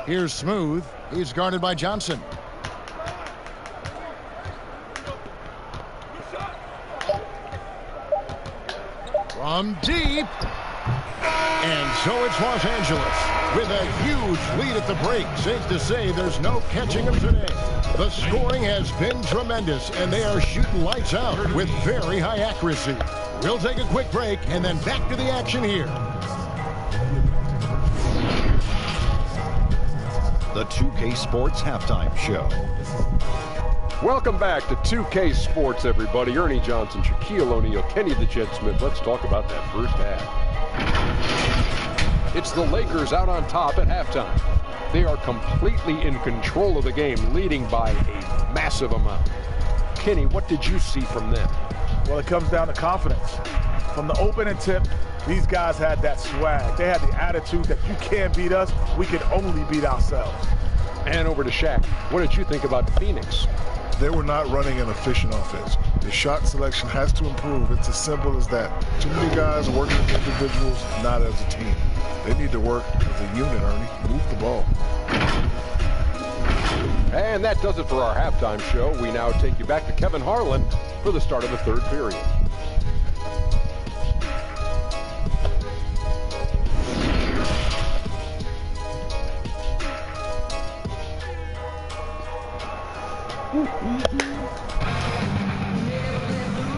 Here's Smooth. He's guarded by Johnson. From deep. And so it's Los Angeles with a huge lead at the break. Safe to say there's no catching them today. The scoring has been tremendous, and they are shooting lights out with very high accuracy. We'll take a quick break and then back to the action here. The 2K Sports Halftime Show. Welcome back to 2K Sports, everybody. Ernie Johnson, Shaquille O'Neal, Kenny the Jet Smith. Let's talk about that first half. It's the Lakers out on top at halftime. They are completely in control of the game, leading by a massive amount. Kenny, what did you see from them? Well, it comes down to confidence. From the opening tip, these guys had that swag. They had the attitude that you can't beat us, we can only beat ourselves. And over to Shaq. What did you think about Phoenix? They were not running an efficient offense. The shot selection has to improve. It's as simple as that. Too many guys working as individuals, not as a team. They need to work as a unit, Ernie. Move the ball. And that does it for our halftime show. We now take you back to Kevin Harlan for the start of the third period.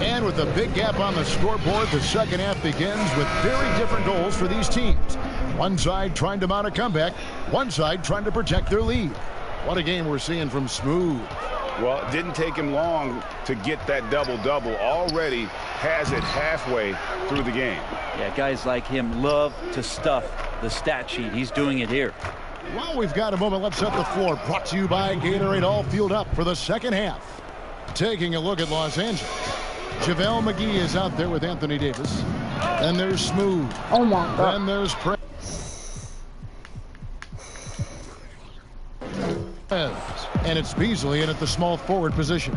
And with a big gap on the scoreboard, the second half begins with very different goals for these teams. One side trying to mount a comeback, one side trying to protect their lead. What a game we're seeing from Smooth. Well, it didn't take him long to get that double-double. Already has it halfway through the game. Yeah, guys like him love to stuff the stat sheet. He's doing it here. While we've got a moment, let's set the floor. Brought to you by Gatorade, all fueled up for the second half. Taking a look at Los Angeles. JaVale McGee is out there with Anthony Davis. Then there's Smooth. Oh my God. Then there's and it's Beasley in at the small forward position.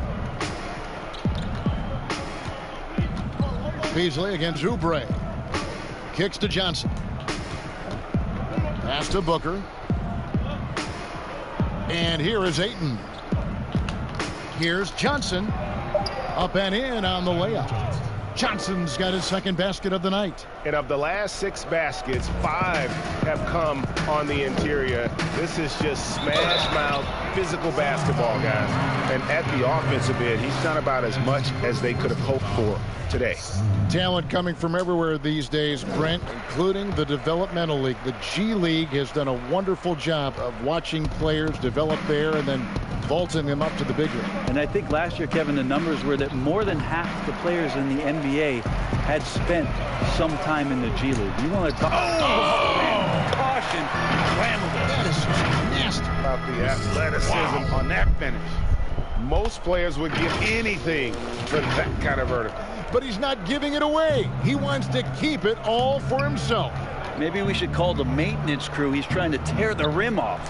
Beasley against Oubre. Kicks to Johnson. Pass to Booker. And here is Ayton. Here's Johnson. Up and in on the layup. Johnson's got his second basket of the night. And of the last 6 baskets, 5 have come on the interior. This is just smash mouth physical basketball, guys. And at the offensive end, he's done about as much as they could have hoped for today. Talent coming from everywhere these days, Brent, including the developmental league. The G League has done a wonderful job of watching players develop there and then vaulting them up to the big league. And I think last year, Kevin, the numbers were that more than half the players in the NBA had spent some time in the G League. You want to talk? Caution! That is nasty. About the athleticism on that finish. Most players would give anything for that kind of vertical. But he's not giving it away. He wants to keep it all for himself. Maybe we should call the maintenance crew. He's trying to tear the rim off.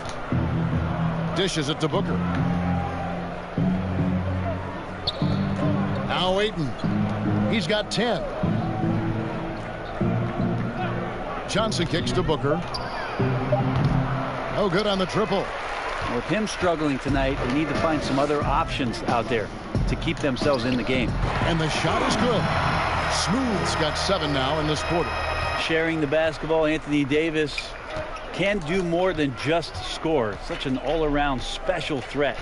Dishes it to Booker. Now Ayton. He's got 10. Johnson kicks to Booker. No good on the triple. With him struggling tonight, they need to find some other options out there to keep themselves in the game. And the shot is good. Smooth's got 7 now in this quarter. Sharing the basketball, Anthony Davis can do more than just score. Such an all-around special threat.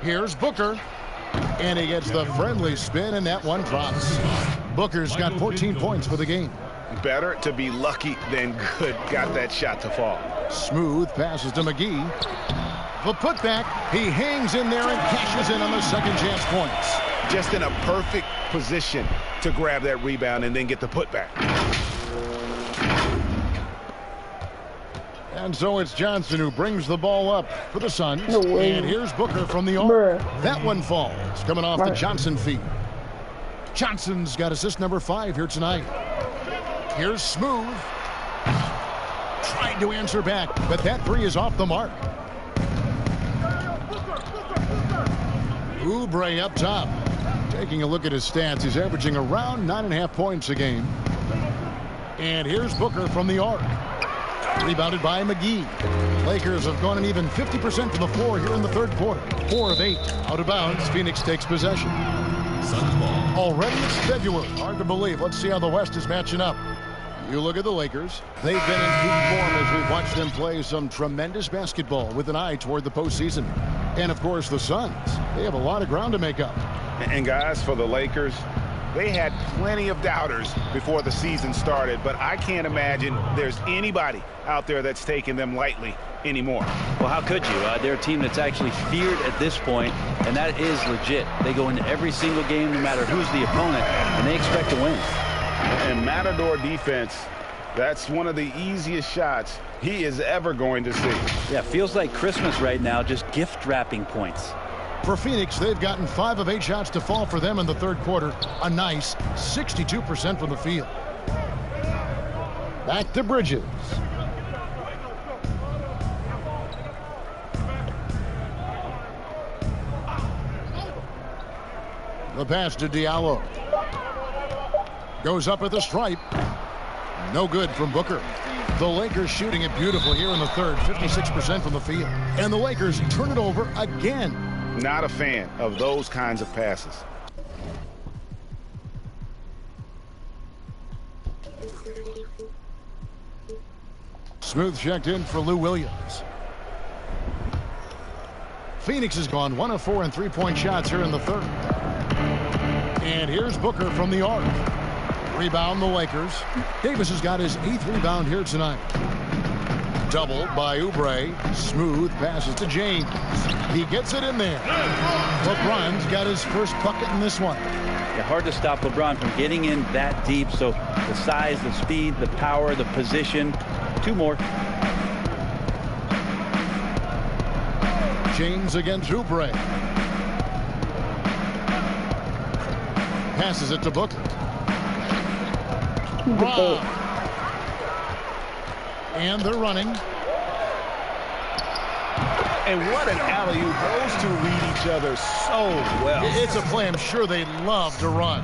Here's Booker. And he gets the friendly spin, and that one drops. Booker's got 14 points for the game. Better to be lucky than good. Got that shot to fall. Smooth passes to McGee. The putback. He hangs in there and cashes in on the second chance points. Just in a perfect position to grab that rebound and then get the putback. And so it's Johnson who brings the ball up for the Suns. No way. And here's Booker from the arc. That one falls, coming off the Johnson feed. Johnson's got assist number 5 here tonight. Here's Smooth. Trying to answer back, but that 3 is off the mark. Oubre up top. Taking a look at his stats, he's averaging around 9.5 points a game. And here's Booker from the arc. Rebounded by McGee. Lakers have gone an even 50% from the floor here in the third quarter. 4 of 8. Out of bounds, Phoenix takes possession. Suns ball. Already it's February. Hard to believe. Let's see how the West is matching up. You look at the Lakers. They've been in peak form as we've watched them play some tremendous basketball with an eye toward the postseason. And, of course, the Suns. They have a lot of ground to make up. And, guys, for the Lakers, they had plenty of doubters before the season started, but I can't imagine there's anybody out there that's taking them lightly anymore. Well, how could you? They're a team that's actually feared at this point, and that is legit. They go into every single game, no matter who's the opponent, and they expect to win. And Matador defense, that's one of the easiest shots he is ever going to see. Yeah, feels like Christmas right now, just gift wrapping points. For Phoenix, they've gotten 5 of 8 shots to fall for them in the third quarter. A nice 62% from the field. Back to Bridges. The pass to Diallo. Goes up at the stripe. No good from Booker. The Lakers shooting it beautiful here in the third. 56% from the field. And the Lakers turn it over again. Not a fan of those kinds of passes. Smooth checked in for Lou Williams. Phoenix has gone 1 of 4 in three-point shots here in the third. And here's Booker from the arc. Rebound the Lakers. Davis has got his 8th rebound here tonight. Doubled by Oubre. Smooth passes to James. He gets it in there. LeBron's got his first bucket in this one. Yeah, hard to stop LeBron from getting in that deep. So the size, the speed, the power, the position. 2 more. James against Oubre. Passes it to Booker. And they're running. And what an alley-oop. Those two read each other so well. It's a play I'm sure they love to run.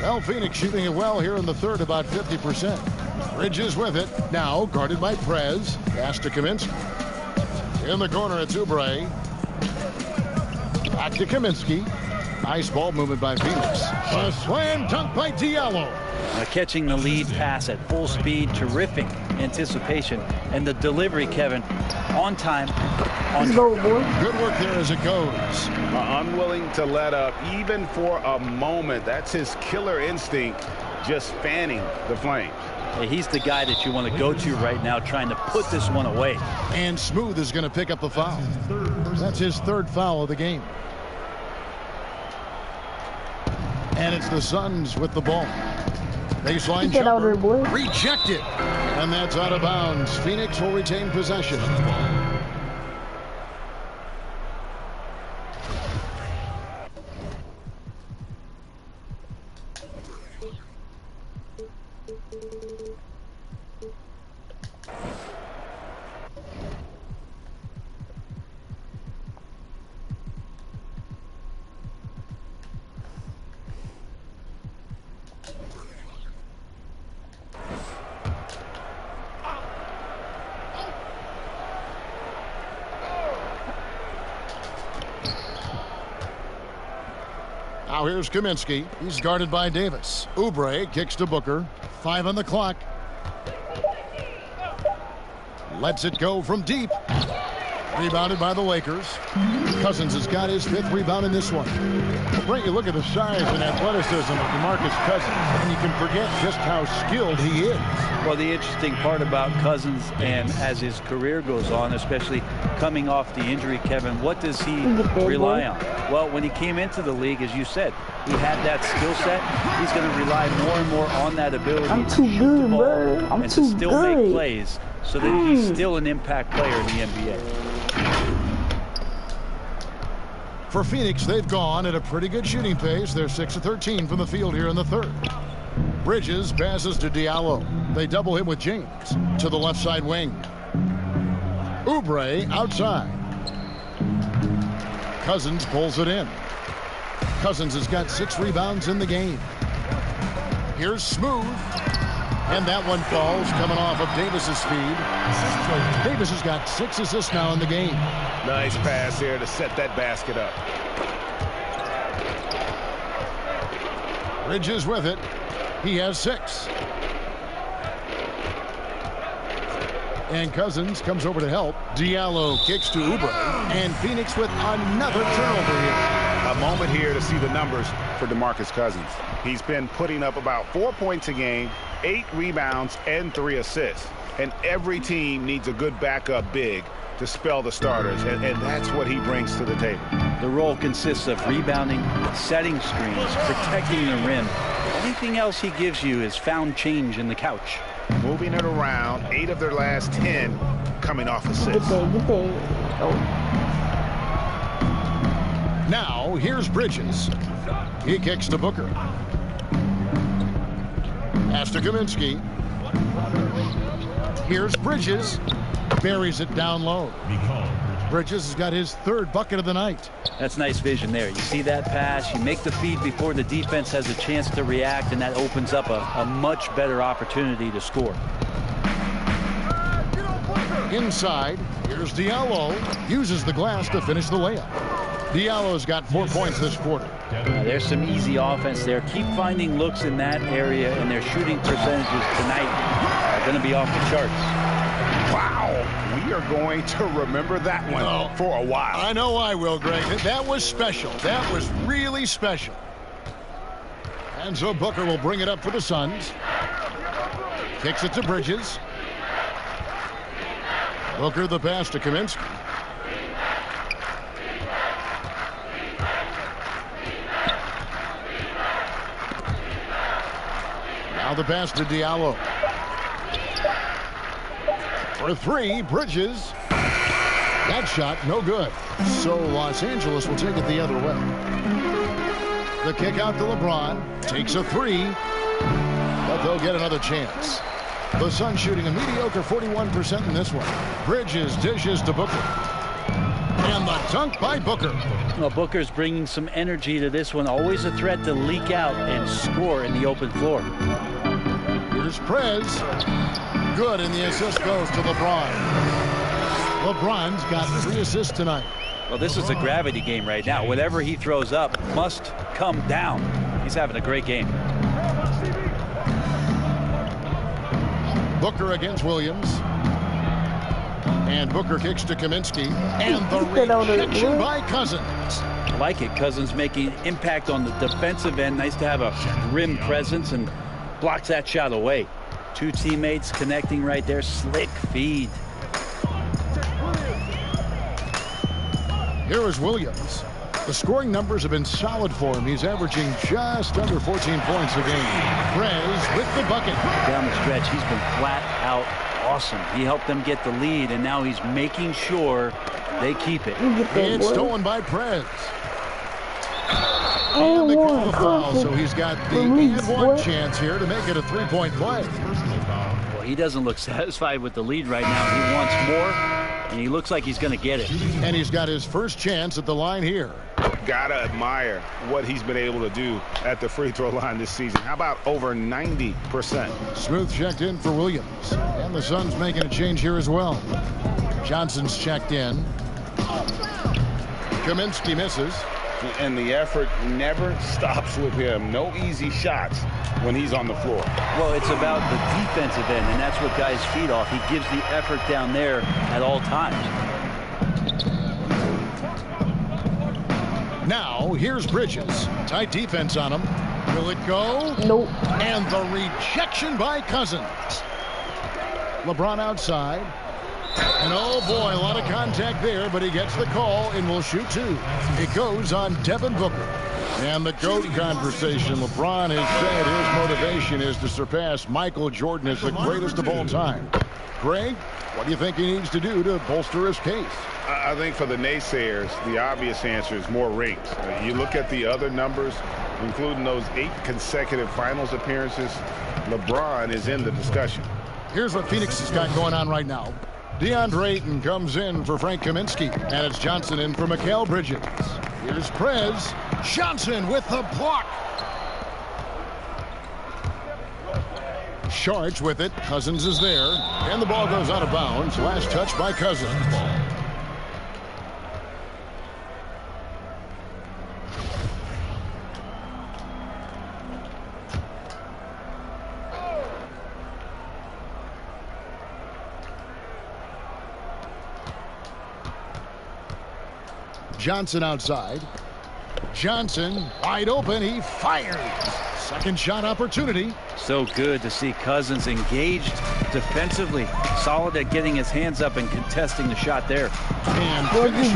Well, Phoenix shooting it well here in the third, about 50%. Bridges with it. Now guarded by Prez. Pass to Kaminsky. In the corner, it's Oubre. Back to Kaminsky. Nice ball movement by Phoenix. A slam dunk by Diallo. Catching the lead pass at full speed. Terrific anticipation. And the delivery, Kevin, on time. Good work there as it goes. Unwilling to let up even for a moment. That's his killer instinct, just fanning the flames. Hey, he's the guy that you want to go to right now, trying to put this one away. And Smooth is going to pick up the foul. That's his 3rd foul of the game. And it's the Suns with the ball. Baseline jumper. Rejected. And that's out of bounds. Phoenix will retain possession. Now here's Kaminsky. He's guarded by Davis. Oubre kicks to Booker. 5 on the clock. Lets it go from deep. Rebounded by the Lakers. Cousins has got his 5th rebound in this one. Brent, you look at the size and athleticism of DeMarcus Cousins, and you can forget just how skilled he is. Well, the interesting part about Cousins, and as his career goes on, especially coming off the injury, Kevin, what does he rely on? Well, when he came into the league, as you said, he had that skill set. He's going to rely more and more on that ability to shoot the ball and to still make plays so that he's still an impact player in the NBA. For Phoenix, they've gone at a pretty good shooting pace. They're 6 of 13 from the field here in the third. Bridges passes to Diallo. They double him with James to the left side wing. Oubre outside. Cousins pulls it in. Cousins has got 6 rebounds in the game. Here's Smooth. And that one falls, coming off of Davis's feed. Davis has got 6 assists now in the game. Nice pass here to set that basket up. Bridges with it. He has 6. And Cousins comes over to help. Diallo kicks to Oubre. And Phoenix with another turnover here. A moment here to see the numbers for DeMarcus Cousins. He's been putting up about 4 points a game, 8 rebounds, and 3 assists. And every team needs a good backup big to spell the starters, and that's what he brings to the table. The role consists of rebounding, setting screens, protecting the rim. Anything else he gives you is found change in the couch. Moving it around, 8 of their last 10 coming off assists. Now, here's Bridges. He kicks to Booker. Pass to Kaminsky. Here's Bridges. Buries it down low. Bridges has got his 3rd bucket of the night. That's nice vision there. You see that pass, you make the feed before the defense has a chance to react, and that opens up a much better opportunity to score. Inside, here's Diallo. Uses the glass to finish the layup. Diallo's got 4 points this quarter. There's some easy offense there. Keep finding looks in that area, and their shooting percentages tonight are going to be off the charts. Wow, we are going to remember that one for a while. I know I will, Greg. That was special. That was really special. And so Booker will bring it up for the Suns. Kicks it to Bridges. Booker the pass to Kaminsky. Now the pass to Diallo. For 3, Bridges. That shot, no good. So Los Angeles will take it the other way. The kick out to LeBron. Takes a 3. But they'll get another chance. The Suns shooting a mediocre 41% in this one. Bridges dishes to Booker. And the dunk by Booker. Well, Booker's bringing some energy to this one. Always a threat to leak out and score in the open floor. Here's Prez. Good, and the assist goes to LeBron. LeBron's got 3 assists tonight. Well, this is a gravity game right now. Whatever he throws up must come down. He's having a great game. Booker against Williams. And Booker kicks to Kaminsky. And the rejection by Cousins. I like it. Cousins making impact on the defensive end. Nice to have a rim presence, and blocks that shot away. 2 teammates connecting right there. Slick feed. Here is Williams. The scoring numbers have been solid for him. He's averaging just under 14 points a game. Prez with the bucket. Down the stretch, he's been flat out awesome. He helped them get the lead, and now he's making sure they keep it. It's stolen by Prez. And they call the foul, so he's got the and-one chance here to make it a 3-point play. Well, he doesn't look satisfied with the lead right now. He wants more, and he looks like he's going to get it. And he's got his first chance at the line here. Gotta admire what he's been able to do at the free throw line this season. How about over 90%? Smooth checked in for Williams. And the Suns making a change here as well. Johnson's checked in. Kaminsky misses. And the effort never stops with him. No easy shots when he's on the floor. Well, it's about the defensive end, and that's what guys feed off. He gives the effort down there at all times. Now, here's Bridges. Tight defense on him. Will it go? Nope. And the rejection by Cousins. LeBron outside. And oh boy, a lot of contact there, but he gets the call and will shoot 2. It goes on Devin Booker. And the GOAT conversation. LeBron has said his motivation is to surpass Michael Jordan as the greatest of all time. Greg, what do you think he needs to do to bolster his case? I think for the naysayers, the obvious answer is more rings. You look at the other numbers, including those 8 consecutive finals appearances, LeBron is in the discussion. Here's what Phoenix has got going on right now. DeAndre Ayton comes in for Frank Kaminsky, and it's Johnson in for Mikal Bridges. Here's Prez. Johnson with the block. Sharch with it. Cousins is there, and the ball goes out of bounds. Last touch by Cousins. Johnson outside. Johnson wide open. He fires. Second shot opportunity. So good to see Cousins engaged defensively. Solid at getting his hands up and contesting the shot there. And kind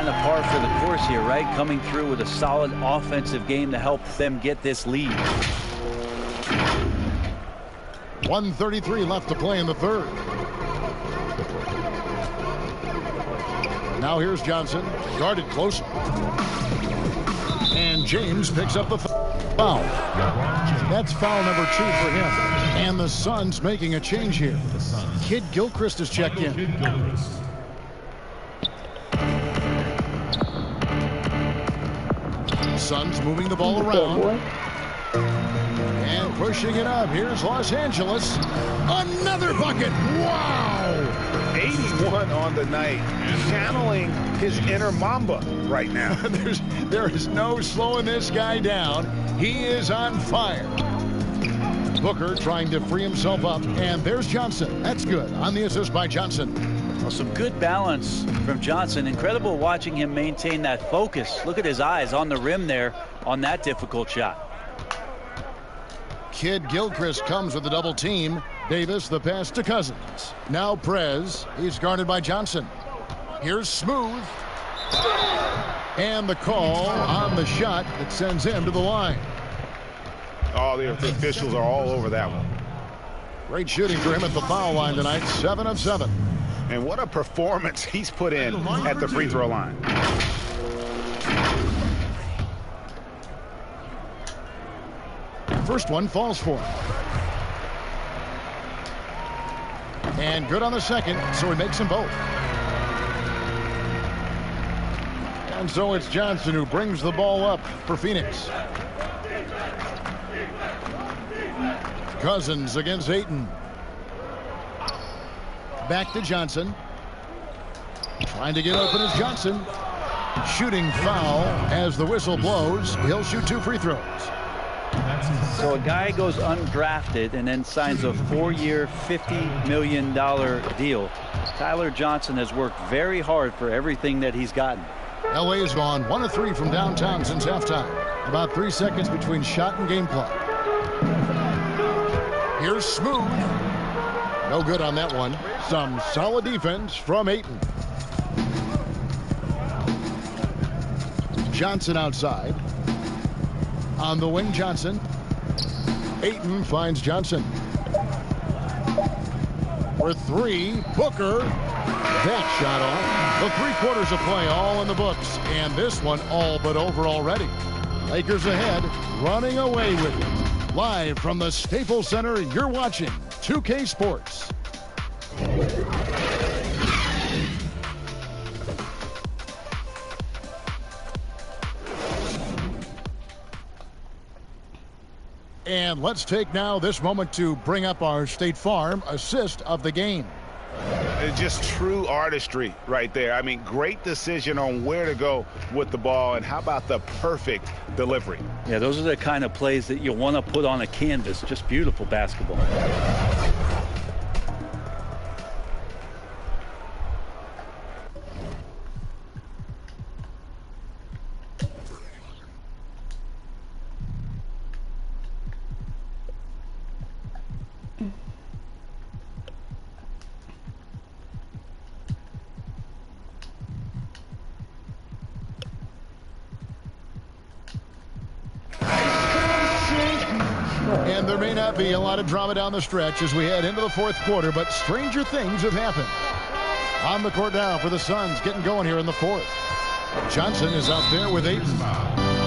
of par for the course here, right? Coming through with a solid offensive game to help them get this lead. 1:33 left to play in the third. Now here's Johnson, guarded close. And James picks up the foul. That's foul number 2 for him. And the Suns making a change here. Kid Gilchrist is checked in. Suns moving the ball around. And pushing it up. Here's Los Angeles. Another bucket. Wow! 81 on the night, channeling his inner Mamba right now. There is no slowing this guy down. He is on fire. Booker trying to free himself up, and there's Johnson. That's good on the assist by Johnson. Well, some good balance from Johnson. Incredible watching him maintain that focus. Look at his eyes on the rim there on that difficult shot. Kid Gilchrist comes with the double team. Davis, the pass to Cousins. Now Prez. He's guarded by Johnson. Here's Smooth. And the call on the shot that sends him to the line. Oh, the officials are all over that one. Great shooting for him at the foul line tonight. 7 of 7. And what a performance he's put in at the free throw line. First one falls for him. And good on the second, so he makes them both. And so it's Johnson who brings the ball up for Phoenix. Cousins against Ayton. Back to Johnson. Trying to get open is Johnson. Shooting foul as the whistle blows. He'll shoot 2 free throws. So a guy goes undrafted and then signs a 4-year, $50 million deal. Tyler Johnson has worked very hard for everything that he's gotten. LA has gone 1 of 3 from downtown since halftime. About 3 seconds between shot and game clock. Here's Smooth. No good on that one. Some solid defense from Ayton. Johnson outside. On the wing, Johnson. Ayton finds Johnson. For 3, Booker. That shot off. The 3 quarters of play all in the books. And this one all but over already. Lakers ahead, running away with it. Live from the Staples Center, you're watching 2K Sports. And let's take now this moment to bring up our State Farm assist of the game. It's just true artistry right there. I mean, great decision on where to go with the ball, and how about the perfect delivery? Yeah, those are the kind of plays that you want to put on a canvas. Just beautiful basketball. And there may not be a lot of drama down the stretch as we head into the 4th quarter, but stranger things have happened. On the court now for the Suns, getting going here in the 4th. Johnson is out there with Ayton.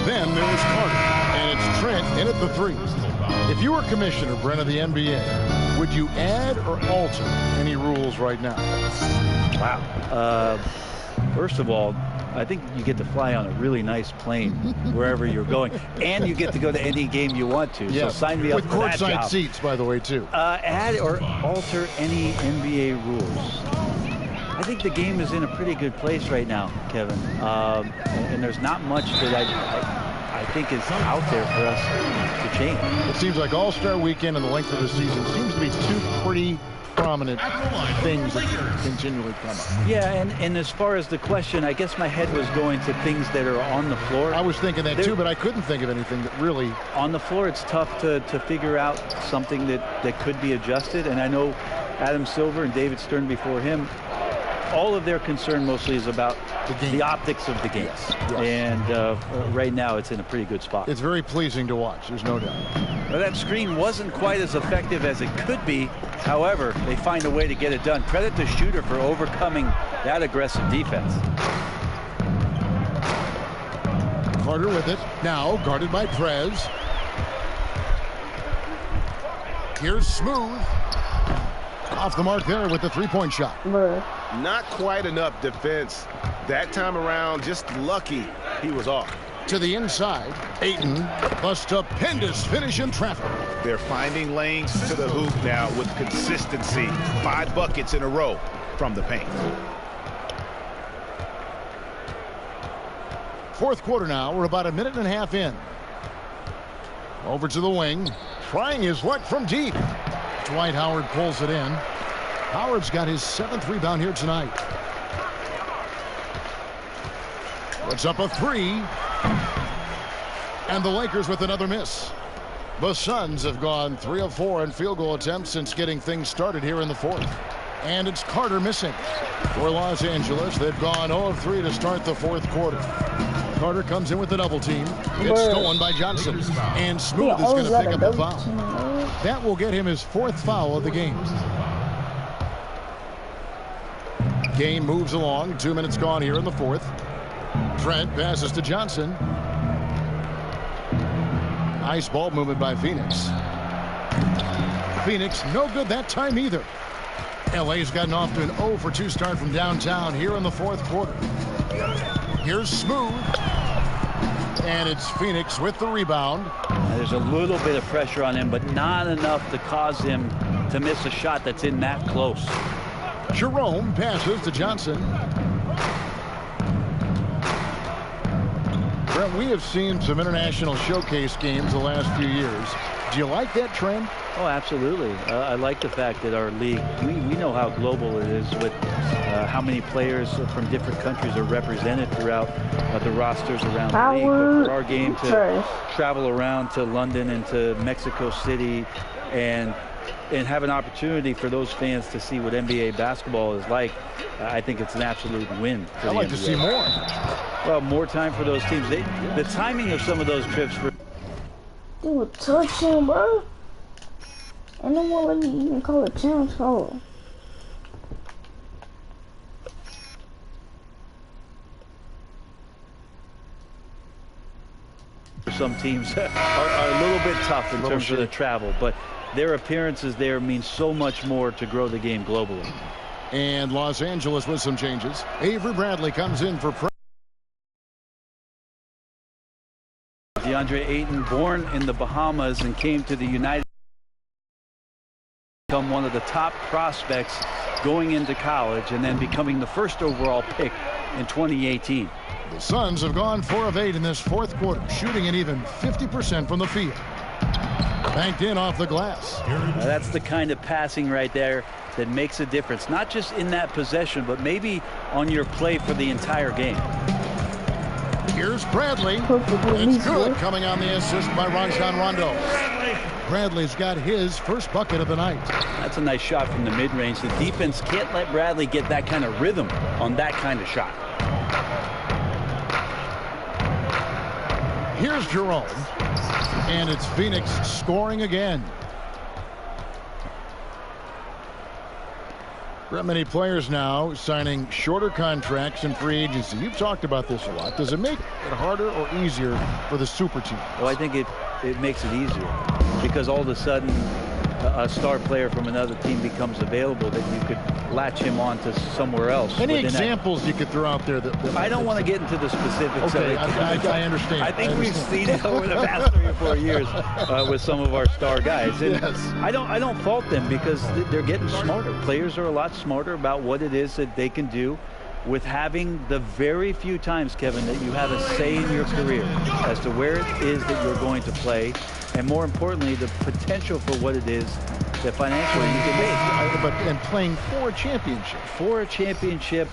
Then there's Carter, and it's Trent in at the 3. If you were commissioner, Brent, of the NBA, would you add or alter any rules right now? Wow. First of all, I think you get to fly on a really nice plane wherever you're going, and you get to go to any game you want to. Yes. So sign me up with for that job. With courtside seats, by the way, too. Add or alter any NBA rules. I think the game is in a pretty good place right now, Kevin. And there's not much that I think is out there for us to change. It seems like All-Star Weekend and the length of the season seems to be two pretty prominent things that continually come up. Yeah, and as far as the question, I guess my head was going to things that are on the floor. I was thinking that too, but I couldn't think of anything that really... On the floor, it's tough to figure out something that could be adjusted, and I know Adam Silver and David Stern before him, all of their concern mostly is about the optics of the game. Yes. And right now it's in a pretty good spot. It's very pleasing to watch, there's no doubt. Well, that screen wasn't quite as effective as it could be. However, they find a way to get it done. Credit the shooter for overcoming that aggressive defense. Carter with it. Now guarded by Prez. Here's Smooth. Off the mark there with the three-point shot. Not quite enough defense. That time around, just lucky he was off. To the inside, Ayton, a stupendous finish in traffic. They're finding lanes to the hoop now with consistency. 5 buckets in a row from the paint. Fourth quarter now. We're about a minute and a half in. Over to the wing. Trying his luck from deep. Dwight Howard pulls it in. Howard's got his 7th rebound here tonight. Puts up a 3. And the Lakers with another miss. The Suns have gone 3 of 4 in field goal attempts since getting things started here in the fourth. And it's Carter missing. For Los Angeles, they've gone 0 of 3 to start the fourth quarter. Carter comes in with the double team. It's stolen by Johnson. And Smooth is going to pick up the foul. That will get him his 4th foul of the game. Game moves along. 2 minutes gone here in the fourth. Trent passes to Johnson. Nice ball movement by Phoenix. Phoenix no good that time either. LA's gotten off to an 0 for 2 start from downtown here in the fourth quarter. Here's Smooth. And it's Phoenix with the rebound. There's a little bit of pressure on him, but not enough to cause him to miss a shot that's in that close. Jerome passes to Johnson. Brent, we have seen some international showcase games the last few years. Do you like that trend? Oh, absolutely. I like the fact that our league, we know how global it is with how many players from different countries are represented throughout the rosters around the league. But for our game to travel around to London and to Mexico City and have an opportunity for those fans to see what NBA basketball is like, I think it's an absolute win for the I'd like NBA. to see more. Well, more time for those teams. The timing of some of those trips for... Dude, touch him, bro. And no one let me even call it challenge foul. Some teams are a little bit tough in terms of the travel, but their appearances there mean so much more to grow the game globally. And Los Angeles with some changes. Avery Bradley comes in for DeAndre Ayton, born in the Bahamas and came to the United States, become one of the top prospects going into college and then becoming the first overall pick in 2018. The Suns have gone 4 of 8 in this fourth quarter, shooting an even 50% from the field. Banked in off the glass. That's the kind of passing right there that makes a difference, not just in that possession, but maybe on your play for the entire game. Here's Bradley. It's good, coming on the assist by Rajon Rondo. Bradley's got his first bucket of the night. That's a nice shot from the mid-range. The defense can't let Bradley get that kind of rhythm on that kind of shot. Here's Jerome. And it's Phoenix scoring again. Not many players now signing shorter contracts in free agency. You've talked about this a lot. Does it make it harder or easier for the super team? Well, I think it it makes it easier, because all of a sudden a star player from another team becomes available that you could latch him on to somewhere else. Any examples you could throw out there? That I don't want to get into the specifics. Okay, I understand. I think we've seen it over the past 3 or 4 years with some of our star guys. And yes. I don't fault them, because they're getting smarter. Players are a lot smarter about what it is that they can do with having the very few times, Kevin, that you have a say in your career as to where it is that you're going to play, and more importantly, the potential for what it is that financially you can make. And playing for a championship. For a championship,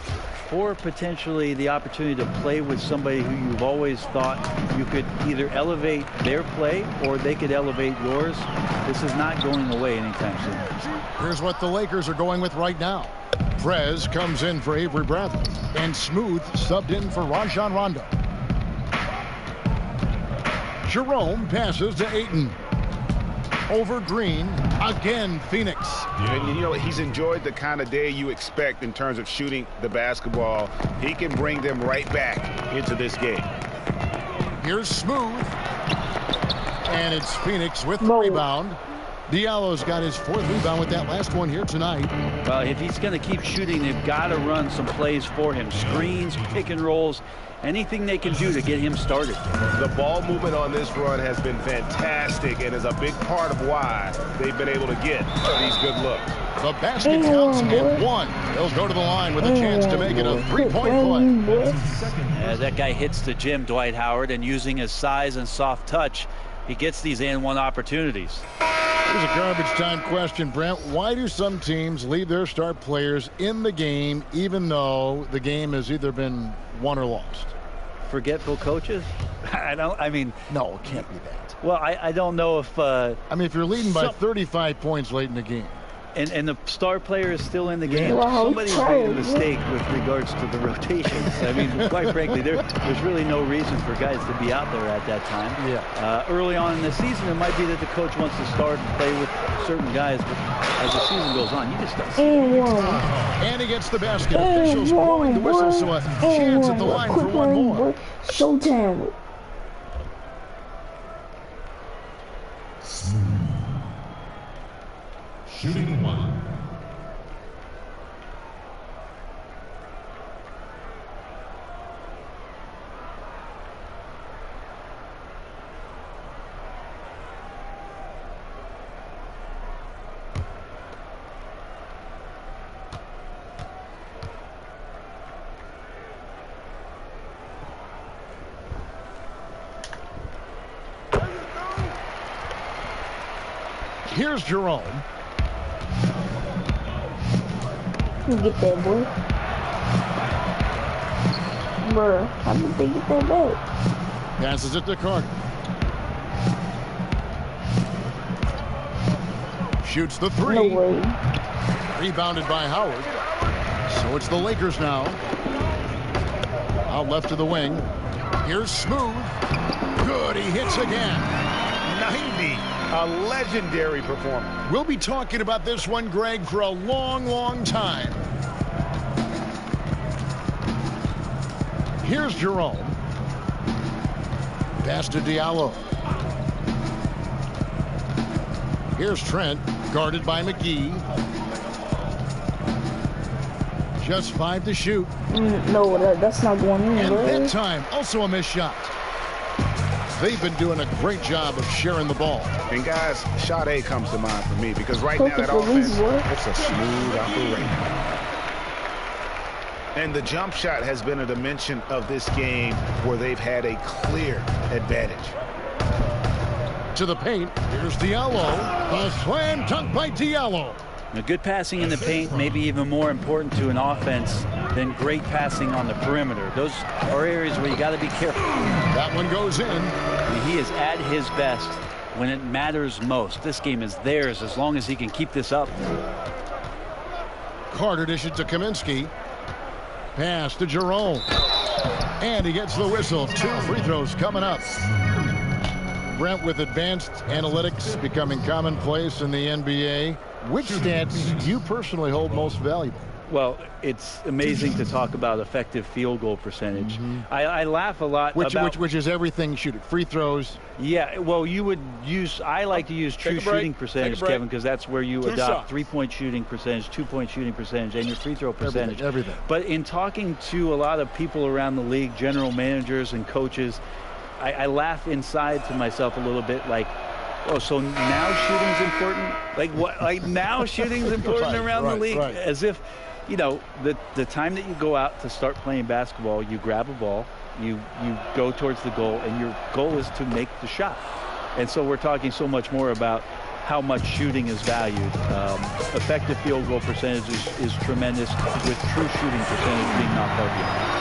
for potentially the opportunity to play with somebody who you've always thought you could either elevate their play or they could elevate yours. This is not going away anytime soon. Here's what the Lakers are going with right now. Prez comes in for Avery Bradley, and Smooth subbed in for Rajon Rondo. Jerome passes to Ayton. Over Green, again Phoenix. And you know, he's enjoyed the kind of day you expect in terms of shooting the basketball. He can bring them right back into this game. Here's Smooth. And it's Phoenix with the rebound. Diallo's got his 4th rebound with that last one here tonight. Well, if he's going to keep shooting, they've got to run some plays for him. Screens, pick and rolls, anything they can do to get him started. The ball movement on this run has been fantastic and is a big part of why they've been able to get these good looks. The basket counts at 1. They'll go to the line with a chance to make it a 3-point play. That guy hits the gym, Dwight Howard, and using his size and soft touch, he gets these and-one opportunities. Here's a garbage time question, Brent. Why do some teams leave their star players in the game even though the game has either been won or lost? Forgetful coaches? No, it can't be that. Well, I don't know if... if you're leading by 35 points late in the game, and the star player is still in the game, somebody's made a mistake with regards to the rotations. Quite frankly, there's really no reason for guys to be out there at that time. Yeah. Early on in the season, it might be that the coach wants to start and play with certain guys, but as the season goes on, you just don't see it. And he gets the basket. Officials blowing the whistle, so a chance at the line for one more. Showtime. Shooting 1. Here's Jerome. You get that, boy. Bruh, how did they get that back? Passes it to Carter. Shoots the 3. No way. Rebounded by Howard. So it's the Lakers now. Out left to the wing. Here's Smooth. Good, he hits again. 90. A legendary performance. We'll be talking about this one, Greg, for a long, long time. Here's Jerome. Pass to Diallo. Here's Trent, guarded by McGee. Just 5 to shoot. No, that's not going in. And that time, also a missed shot. They've been doing a great job of sharing the ball. And guys, shot A comes to mind for me, because right now that offense, it's a smooth operation. And the jump shot has been a dimension of this game where they've had a clear advantage. To the paint, here's Diallo. A slam dunk by Diallo. Now, good passing in the paint may be even more important to an offense than great passing on the perimeter. Those are areas where you got to be careful. That one goes in. He is at his best when it matters most. This game is theirs as long as he can keep this up. Carter dishes to Kaminsky. Pass to Jerome. And he gets the whistle. 2 free throws coming up. Brent, with advanced analytics becoming commonplace in the NBA, which stats you personally hold most valuable? Well, it's amazing to talk about effective field goal percentage. Mm-hmm. I laugh a lot which is everything shooting. Free throws. Yeah, well, I like to use true shooting percentage, Kevin, because that's where you adopt 3-point shooting percentage, 2-point shooting percentage, and your free throw percentage. Everything. But in talking to a lot of people around the league, general managers and coaches, I laugh inside to myself a little bit like, oh, so now shooting's important? Like what? Like now shooting's important around the league? Right. As if, you know, the time that you go out to start playing basketball, you grab a ball, you go towards the goal, and your goal is to make the shot. And so we're talking so much more about how much shooting is valued. Effective field goal percentage is tremendous, with true shooting percentage being knocked out here.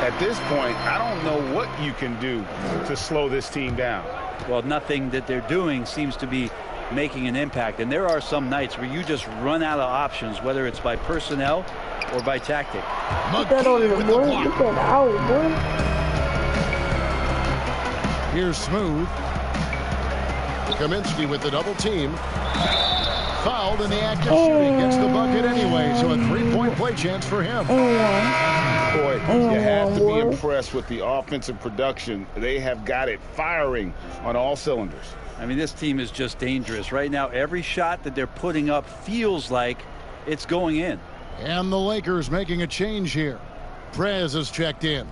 At this point, I don't know what you can do to slow this team down. Well, nothing that they're doing seems to be making an impact. And there are some nights where you just run out of options, whether it's by personnel or by tactic. Put that on the board. Look at our boy. Here's Smooth. Kaminsky with the double team. Fouled in the act of shooting. Gets the bucket anyway, so a 3-point play chance for him. Boy, you have to be impressed with the offensive production. They have got it firing on all cylinders. I mean, this team is just dangerous. Right now, every shot that they're putting up feels like it's going in. And the Lakers making a change here. Prez has checked in.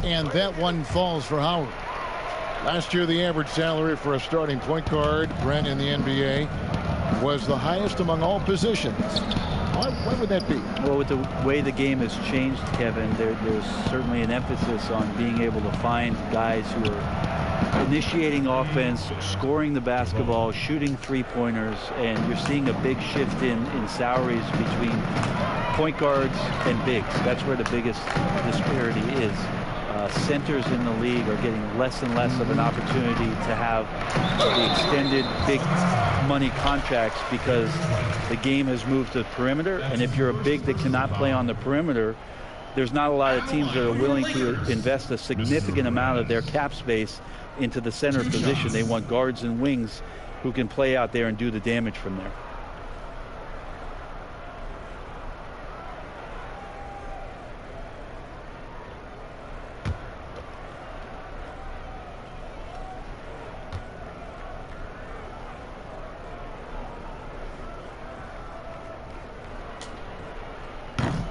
And that one falls for Howard. Last year, the average salary for a starting point guard, Brent, in the NBA, was the highest among all positions. Why would that be? Well, with the way the game has changed, Kevin, there's certainly an emphasis on being able to find guys who are initiating offense, scoring the basketball, shooting three-pointers, and you're seeing a big shift in salaries between point guards and bigs. That's where the biggest disparity is. Centers in the league are getting less and less of an opportunity to have the extended big money contracts because the game has moved to the perimeter. And if you're a big that cannot play on the perimeter, there's not a lot of teams that are willing to invest a significant amount of their cap space into the center position. They want guards and wings who can play out there and do the damage from there.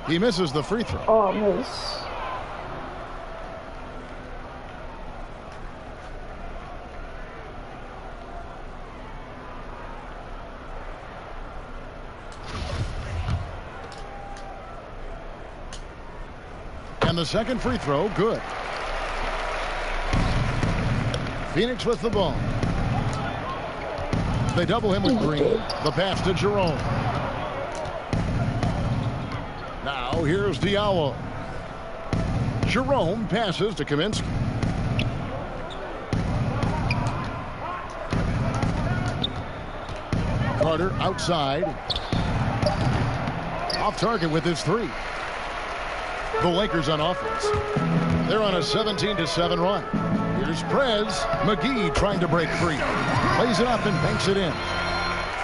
He misses the free throw. Oh, miss. And the second free throw, good. Phoenix with the ball. They double him with Green. The pass to Jerome. Now here's Diallo. Jerome passes to Kaminsky. Carter outside. Off target with his three. The Lakers on offense. They're on a 17-7 run. Here's Prez. McGee trying to break free. Plays it up and banks it in.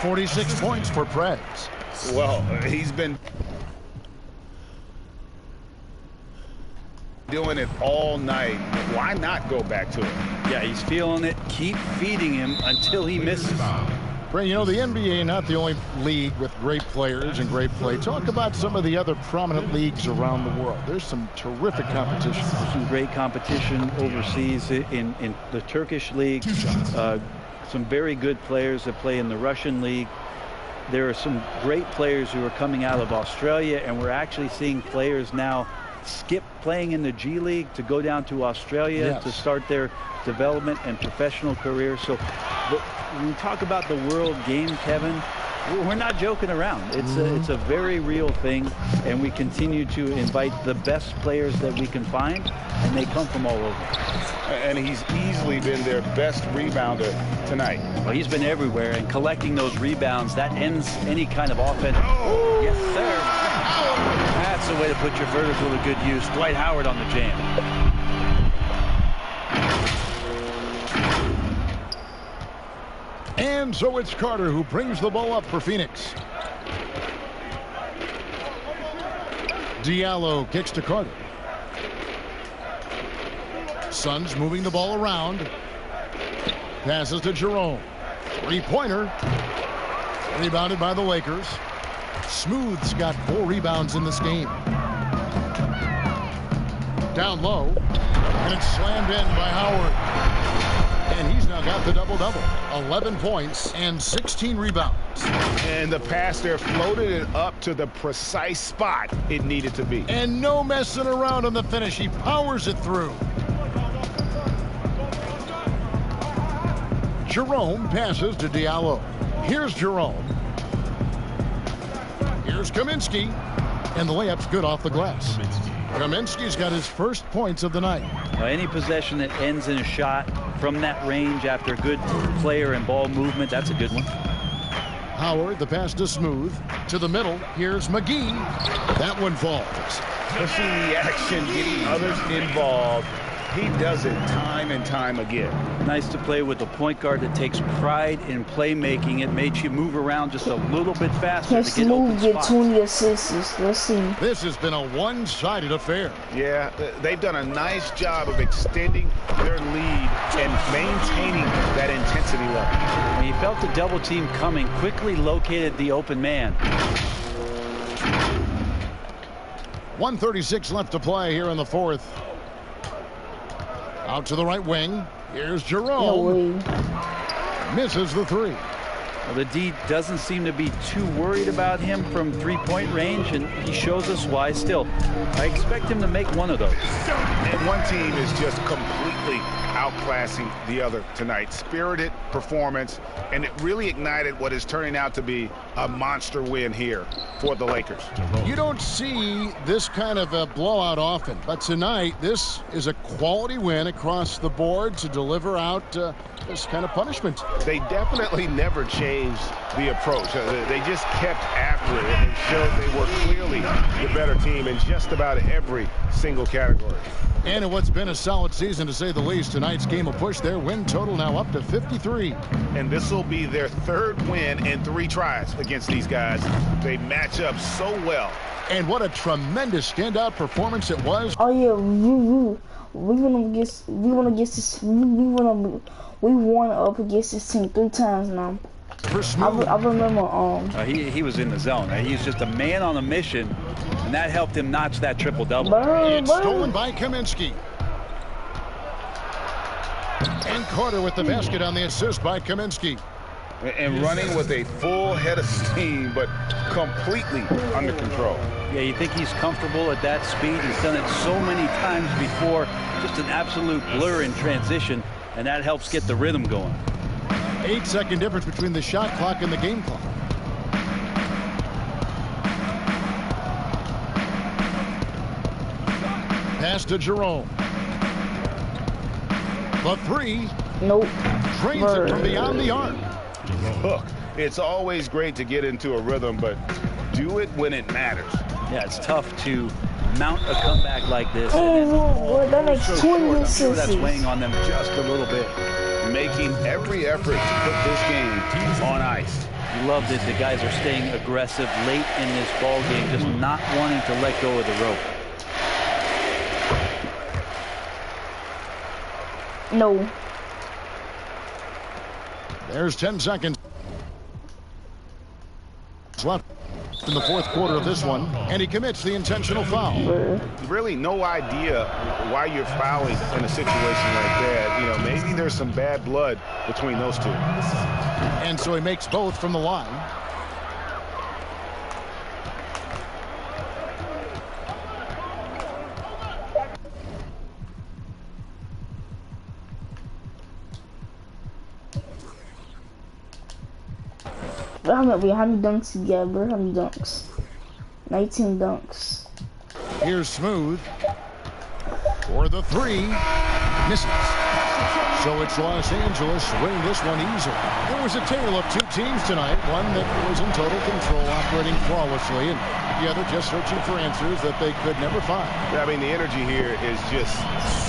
46 points for Prez. Well, he's been doing it all night. Why not go back to it? Yeah, he's feeling it. Keep feeding him until he misses. Brent, you know, the NBA not the only league with great players and great play. Talk about some of the other prominent leagues around the world. There's some terrific competition. There's some great competition overseas in the Turkish league. Some very good players that play in the Russian league. There are some great players who are coming out of Australia, and we're actually seeing players now skip playing in the G League to go down to Australia to start their development and professional career. So when we talk about the world game, Kevin, we're not joking around. It's a very real thing, and we continue to invite the best players that we can find, and they come from all over. And he's easily been their best rebounder tonight. Well, he's been everywhere, and collecting those rebounds, that ends any kind of offense. Oh, yes, sir. That's the way to put your vertical to good use. Dwight Howard on the jam. And so it's Carter who brings the ball up for Phoenix. Diallo kicks to Carter. Suns moving the ball around. Passes to Jerome. Three-pointer. Rebounded by the Lakers. Smooth's got 4 rebounds in this game. Down low. And it's slammed in by Howard. And he's now got the double-double. 11 points and 16 rebounds. And the pass there floated it up to the precise spot it needed to be. And no messing around on the finish. He powers it through. Jerome passes to Diallo. Here's Jerome. Here's Kaminsky. And the layup's good off the glass. Kaminsky's got his first points of the night. Any possession that ends in a shot from that range after good player and ball movement, that's a good one. Howard, the pass to Smooth. To the middle. Here's McGee. That one falls. Pushing the action, getting others involved. He does it time and time again. Nice to play with a point guard that takes pride in playmaking. It makes you move around just a little bit faster to get open spots. 20 assists. Let's see. This has been a one-sided affair. Yeah, they've done a nice job of extending their lead and maintaining that intensity level. When he felt the double team coming, quickly located the open man. 1:36 left to play here in the fourth. Out to the right wing. Here's Jerome. Misses the three. Well, the D doesn't seem to be too worried about him from three-point range, and he shows us why still. I expect him to make one of those. And one team is just completely outclassing the other tonight. Spirited performance, and it really ignited what is turning out to be a monster win here for the Lakers. You don't see this kind of a blowout often, but tonight this is a quality win across the board to deliver out this kind of punishment. They definitely never changed the approach. They just kept after it and showed they were clearly the better team in just about every single category. And in what's been a solid season, to say the least, tonight's game will push their win total now up to 53. And this will be their third win in 3 tries against these guys. They match up so well. And what a tremendous standout performance it was. Oh yeah, we won up against this team 3 times now. I remember. He was in the zone. He's just a man on a mission, and that helped him notch that triple-double. It's stolen by Kaminsky. And Carter with the basket on the assist by Kaminsky. And running with a full head of steam, but completely under control. Yeah, you think he's comfortable at that speed. He's done it so many times before. Just an absolute blur in transition, and that helps get the rhythm going. 8-second difference between the shot clock and the game clock. Pass to Jerome. The three. Nope. Drains it from beyond the arc. Look, it's always great to get into a rhythm, but do it when it matters. Yeah, it's tough to mount a comeback like this. Oh, that makes 20 assists. I'm sure that's weighing on them just a little bit. Making every effort to put this game on ice. You love that the guys are staying aggressive late in this ball game, just not wanting to let go of the rope. No. There's 10 seconds left in the fourth quarter of this one, and he commits the intentional foul. Really no idea why you're fouling in a situation like that. You know, maybe there's some bad blood between those two. And so he makes both from the line. How many dunks you got, bro? How many dunks? 19 dunks. Here's Smooth for the three. Misses. So it's Los Angeles winning this one easily. It was a tale of two teams tonight. One that was in total control, operating flawlessly, and the other just searching for answers that they could never find. I mean, the energy here is just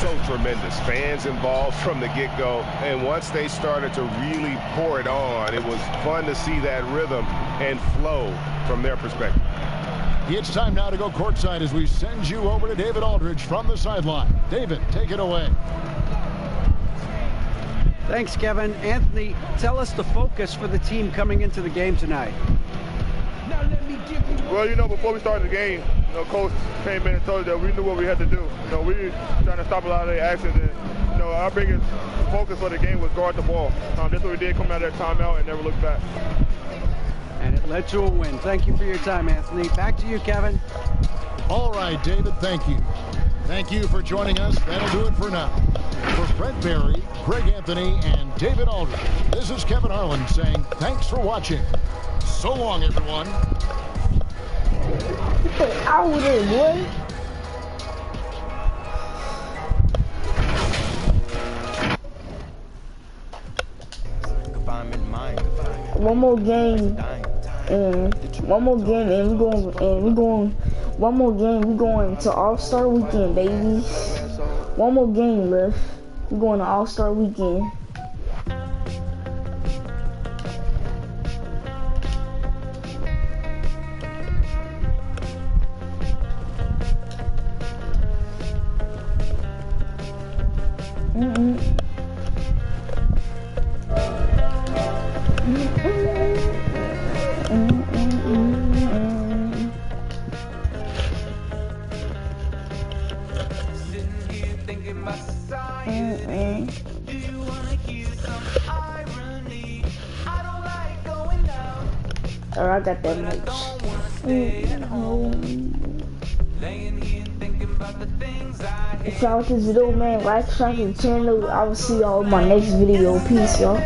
so tremendous. Fans involved from the get-go, and once they started to really pour it on, it was fun to see that rhythm and flow from their perspective. It's time now to go courtside as we send you over to David Aldridge from the sideline. David, take it away. Thanks, Kevin. Anthony, tell us the focus for the team coming into the game tonight. Well, you know, before we started the game, you know, Coach came in and told us that we knew what we had to do. You know, we were trying to stop a lot of their actions, and, you know, our biggest focus for the game was guard the ball. That's what we did, coming out of that timeout and never look back. And it led to a win. Thank you for your time, Anthony. Back to you, Kevin. All right, David, thank you. Thank you for joining us. That'll do it for now. For Brent Barry, Greg Anthony, and David Aldridge, this is Kevin Harlan saying thanks for watching. So long, everyone. Get out of there, boy. One more game, and we're going to All-Star Weekend, baby. One more game left. We're going to All-Star Weekend. Or I got that much. If y'all like this video, man, like, subscribe to the channel. I will see y'all in my next video. Peace, y'all.